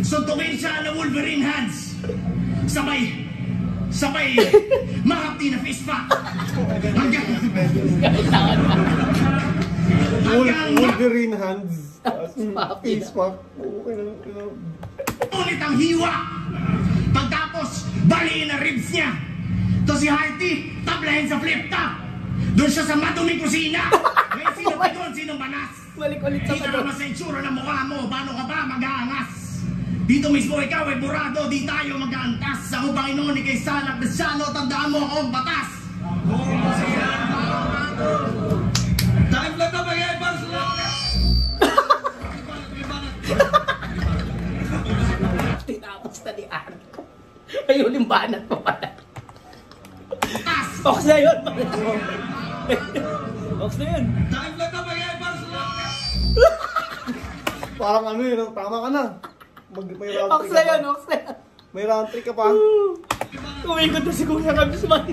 Suntukin siya na Wolverine hands. Sabay mahapdi na fist fuck. Hanggang Wolverine hands. Mahapdi na. Face fuck. ulit ang hiwa. Pagtapos, baliin ang ribs niya. To si Harty, tablahin sa flip top. Doon siya sa maduming kusina. Ngayon, sino ba doon? Sinong banas? Balik-ulit sa Kita naman sa itsura ng mukha mo. Paano ka ba mag-aangas? Dito mismo ikaw ay burado. Di tayo mag-aantas. Ako Panginoon, ikay salak na siyano. Tandaan mo akong batas. Time lang na ba yan, Barcelona? Tinapos na ni Arco. Ay, huling banat pa pala. Batas! Box na yun. Box na yun. Time lang na ba yan, Barcelona? Parang ano yun, tama ka na. May round 3 Ox ka na pa. yan, Ox na yan. May round 3 ka pa. Umikot na si Kuya Kabisman.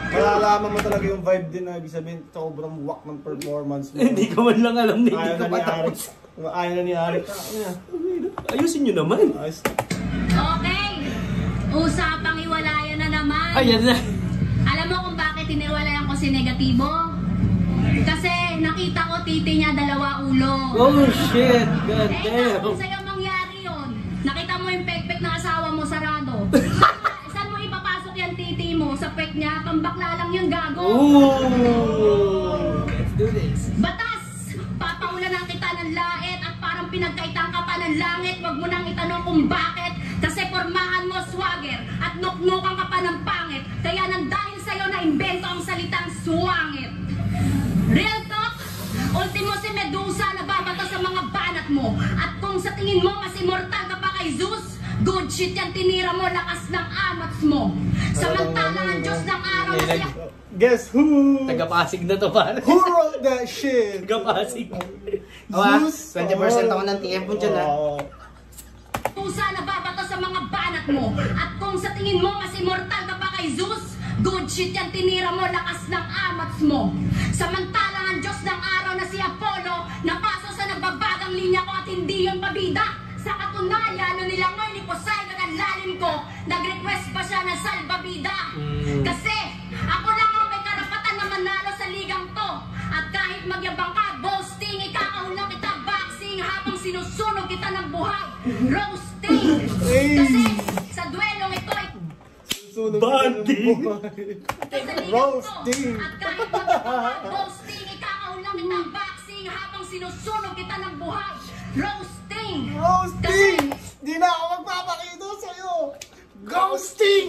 Malalaman mo talaga yung vibe din na ibig sabihin sobrang wak ng performance mo. Hindi ko man lang alam na hindi Ayaw ko na ni Arik. patapos. Ayaw na ni Arik. Ayusin nyo naman. Ayos. Okay. Usapang iwalayan na naman. Ayan na. Alam mo kung bakit iniwalayan ko si Negatibo? Kasi nakita ko titi niya 2 ulo. Oh shit, god Eh, kung damn. sa'yo mangyari yun, nakita mo yung pekpek ng asawa mo sarado. Saan mo ipapasok yung titi mo? Sa pek niya? Pambakla lang yun, gago. Ooh. Let's do this. Batas! Papaulan kita ng lait at parang pinagkaitan ka pa ng langit. Huwag mo nang itanong kung bakit. Kasi pormahan mo swagger at nuknukan ka pa ng pangit. Kaya nang dahil sa'yo na imbento ang salitang swangit. Real talk, ultimo si Medusa nababato sa mga banat mo. At kung sa tingin mo mas immortal ka pa kay Zeus, good shit yan tinira mo, lakas ng amats mo. Samantala ang Diyos ng araw na siya. Guess who? Taga-Pasig na to, pare. Who wrote that shit? Taga-Pasig. Zeus? 20% ako ng TF mo dyan, ha? Pusa nababato sa mga banat mo. At kung sa tingin mo mas immortal ka pa kay Zeus, good shit yan tinira mo, lakas ng amats mo. Samantalang ang Diyos ng araw na si Apollo, napaso sa nagbabagang linya ko at hindi yung pabida. Sa katunayan, nung nilangoy ni Poseidon ang lalim ko, nag-request pa siya ng salbabida. Kasi ako lang ang may karapatan na manalo sa ligang to. At kahit magyabang ka, boasting, ikakahulong kita boxing habang sinusunog kita ng buhay. Roasting! Kasi sa duelong ito, Banding! Roasting! At kahit magyabang ka, boasting, ikakahulong kita boxing habang sinusunog kita ng buhay. Roasting! Roasting! Di na ako magpapakita sa'yo! Ghosting!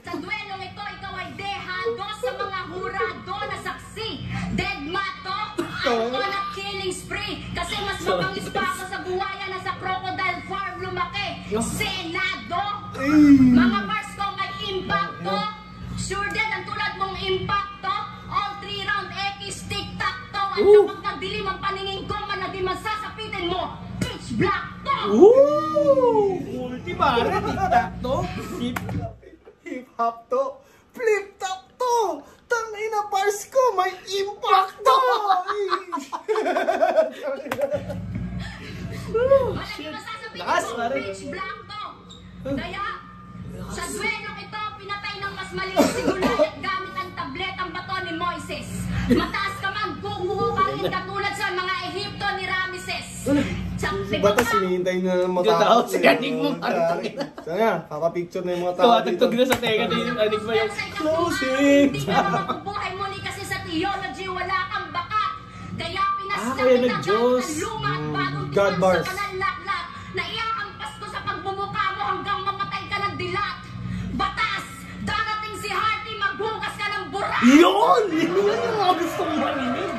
Sa duelong ito, ikaw ay dehado sa mga hurado na saksi. Dead mato, ako na killing spree. Kasi mas mabangis pa ako sa buhaya na sa crocodile farm lumaki. Senado! Mga bars ko may impacto. Sure din ang tulad mong impacto. All 3 round X, tic-tac-to. At kapag nagdilim ang paningin ko, man na di masasapitin mo. Pitch black to! Ooh! Ulti, pare. Tic-tac to. Hip-hop to! Flip-top to! Tangina bars ko! May impact to! Wala di masasapitin Lakas, mo. pare. Pitch black to! Kaya, sa duelong ito, pinatay ng mas maliit si Goliath gamit ang tablet ang bato ni Moises. Mataas ka man, bubuo ka rin katulad sa mga Ehipto ni Ramses. Si Batas, hinihintay na ng mga Gatao, si Kanig mo, Sana, papapicture na yung mga tao Tumatagtog na sa teka na yung anig ba yung closing. Hindi ka mabubuhay muli kasi sa theology wala kang bakat. Kaya pinaslang kaya kita nag-Diyos. ng luma at bagong God tuwag bars. sa pananlaklak na iaampas ko sa pagbumuka mo hanggang mamatay ka ng dilat. Batas! Darating si Hardy, maghugas ka ng burak! Yun! Yun yung mga gusto kong marinig.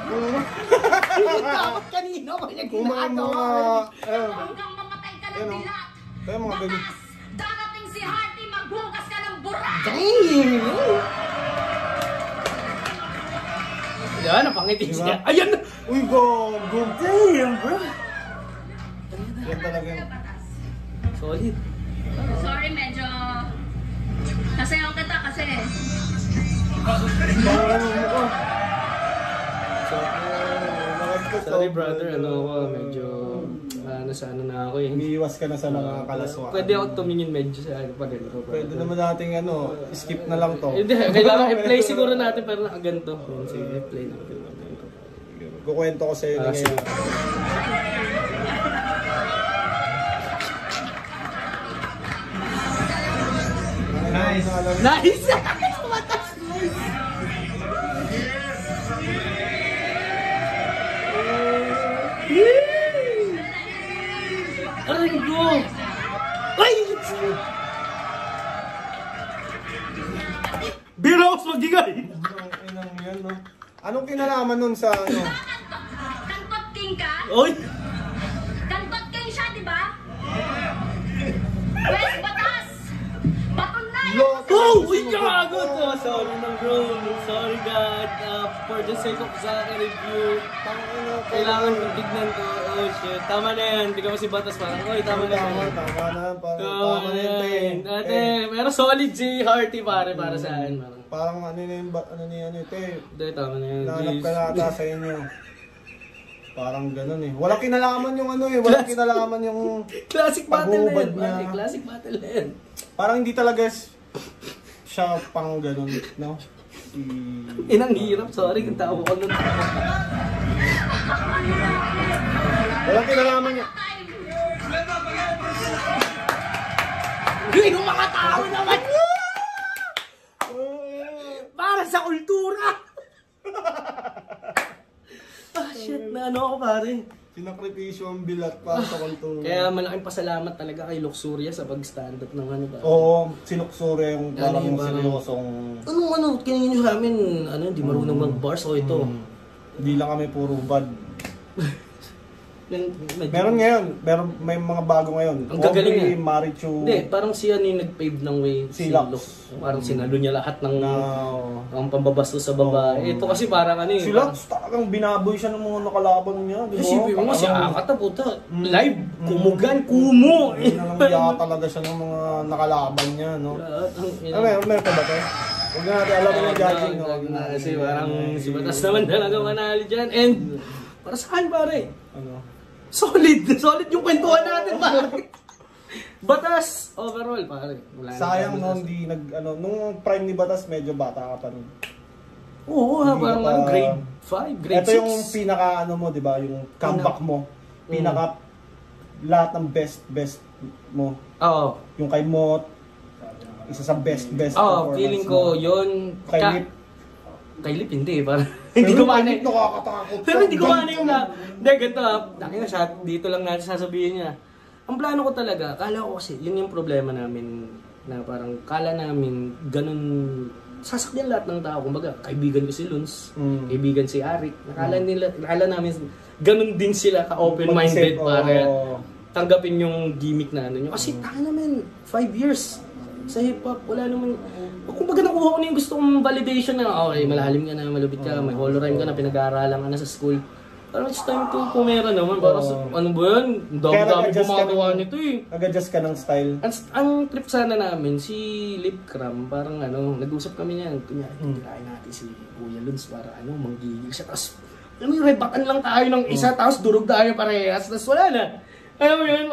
Yung dapat kanina ko yung ginagawa. Hanggang mamatay ka ng dilat. Kaya mga ganyan. Batas! Darating si Hardy, maghugas ka ng burak! Dang! Yan, napangiti siya. Ayan! Uy, gago! Damn, bro! Yan talaga yung... Solid. Sorry, medyo... Nasayaw kita kasi... Sorry brother, ano ako, medyo... nasa ano na ako eh. Umiiwas ka na sa mga kalaswa. Pwede ako tumingin medyo sa ano pa ganito. Pwede naman nating ano, skip na lang to. Hindi, kailangan i-play siguro natin pero nakaganto. Sige, i-play natin. Kukwento ko sa iyo na sige. ngayon. Nice. Nice! Aray ko! Ay! Biros magigay! Inang yan, no? Anong kinalaman nun sa ano? Kantot king ka? Oy! Kantot king siya, di ba? Pwes, batas! Patunay Oh, we gago to! Sorry na bro. Sorry God. For the sake of Zaki review, kailangan kong tignan to. Oh shit. Tama na yan. Hindi ka si Batas parang, oy, tama na yan. Tama na yan. Ate, pero solid si Hearty pare para sa akin. Parang ano na yung, ano niya ito eh. Hindi, tama na yan. Nanap ka nata sa inyo. Parang ganun eh. Walang kinalaman yung ano eh. Walang kinalaman yung classic battle na yan. niya. Classic battle na yan. Parang hindi talaga siya pang ganun, no? Inang hirap. Sorry, kung tao ko nun. Walang kinalaman niya. Yung mga tao naman para sa kultura. Ah, shit, na ano ako pare. Sinakripisyo ang bilat para sa kultura. Kaya malaking pasalamat talaga kay Luxuria sa pag-stand up ng ano ba. Oo, sinuksure yung parang Ano yung seryosong... Anong kinigin nyo sa amin, hindi marunong mag-bars o ito? Hindi lang kami puro bad. Meron ngayon, may mga bago ngayon. Ang gagaling Aubrey, niya. Marichu. Hindi, parang siya yung nag-pave ng way. Si Lux. Parang sinalo niya lahat ng No. ang pambabasto sa babae. Ito kasi parang ano Si Lux, talagang binaboy siya ng mga nakalaban niya. Di ba? Isipin mo, si Akata puta. Live, kumugan, kumo. Hindi na lang yata talaga siya ng mga nakalaban niya, no? Meron pa ba ito? Huwag na natin alam yung judging, no? Kasi parang si Batas naman talaga manalo dyan. And, para saan pare? Ano? Solid yung kwentuhan natin pare. Batas, overall pare. Sayang no, hindi nung prime ni Batas, medyo bata ka pa rin. Oo, parang grade 5, grade 6. Ito yung pinaka mo, di ba? Yung comeback mo. Pinaka lahat ng best mo. Oo. Yung kay Mot, isa sa best Oo, feeling ko yun. Kay Lip hindi, parang hindi ko maano eh. Nakakatakot. Pero hindi ko maano yung hindi, ganito laki na siya, dito lang natin sasabihin niya. Ang plano ko talaga, kala ko kasi, yun yung problema namin, na parang kala namin, ganun, sasakyan lahat ng tao. Kumbaga, kaibigan ko si Luns, kaibigan si Arik. Nakala namin, ganun din sila ka-open-minded para tanggapin yung gimmick na ano nyo. Kasi taka naman, 5 years sa hip-hop, wala naman. Kung baga nakuha ko na yung gusto kong validation na, okay, malalim ka na, malupit ka, may hollow rhyme ka na, pinag-aaralan ka na sa school. Parang it's time to pumera naman, para sa, ano ba yan? Dami-dami gumagawa nito eh. Nag-adjust ka ng style. Ang trip sana namin, si Lipcram, parang nag-usap kami niyan, kunyari, tirahin natin si Kuya Luns para manggigil siya. Tapos, rebatan lang tayo ng isa, tapos durog tayo parehas, tapos wala na. Alam mo yun,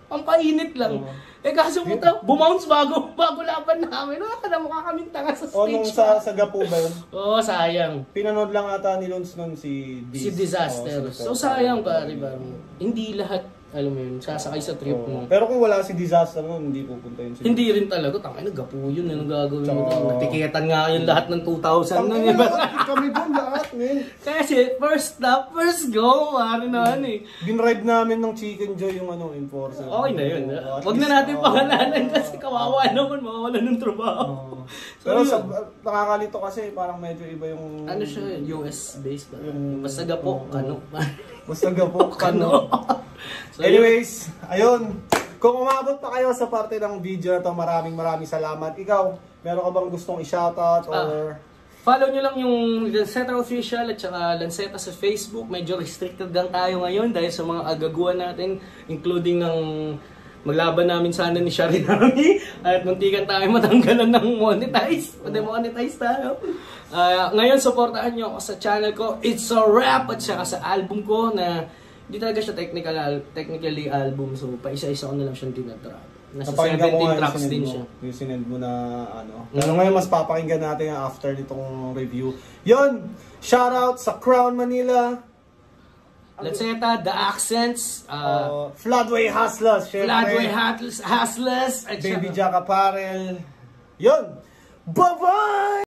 ang painit lang. Kaso puta, bumounce bago laban namin. Mukha kaming tanga sa stage. Nung sa Gapo ba yun? Oo, sayang. Pinanood lang ata ni Luns nun si Disaster. So sayang pare ba? Hindi lahat, alam mo yun, sasakay sa trip mo. Pero kung wala si Disaster nun, hindi pupunta yun. Hindi rin talaga. Tangay na Gapo yun. Anong gagawin mo? Nagtiketan nga yun lahat ng 2,000 nun. Kami doon lahat, man. Kasi first stop, first go. Ano na eh. Binride namin ng Chicken Joy yung enforcer. Okay na yun. Huwag na natin pangalanan kasi kawawa naman, mawawalan ng trabaho. Pero nakakalito kasi parang medyo iba yung... Ano siya, US based ba? Basta Gapo, Basta Gapo, Kano. So, anyways, ayun. Kung umabot pa kayo sa parte ng video na to, maraming salamat. Ikaw, meron ka bang gustong i-shoutout or... Follow nyo lang yung Lanceta Official at saka Lanceta sa Facebook. Medyo restricted lang tayo ngayon dahil sa mga agaguan natin, including ng maglaban namin sana ni Sharinami at muntikan tayo matanggalan ng monetize. Monetize tayo. Ngayon, supportahan nyo ako sa channel ko, It's a Rap, at saka sa album ko na hindi talaga siya technically album. So, pa-isa-isa ko na lang siyang dinadrop. Nasa 17 tracks din siya. Yung sinend mo na Pero ngayon mas papakinggan natin after nitong review. Yun! Shoutout sa Crown Manila. Lanceta, The Accents. Floodway Hustlers. Floodway Hustlers. Baby Jack Apparel. Yun! Bye-bye!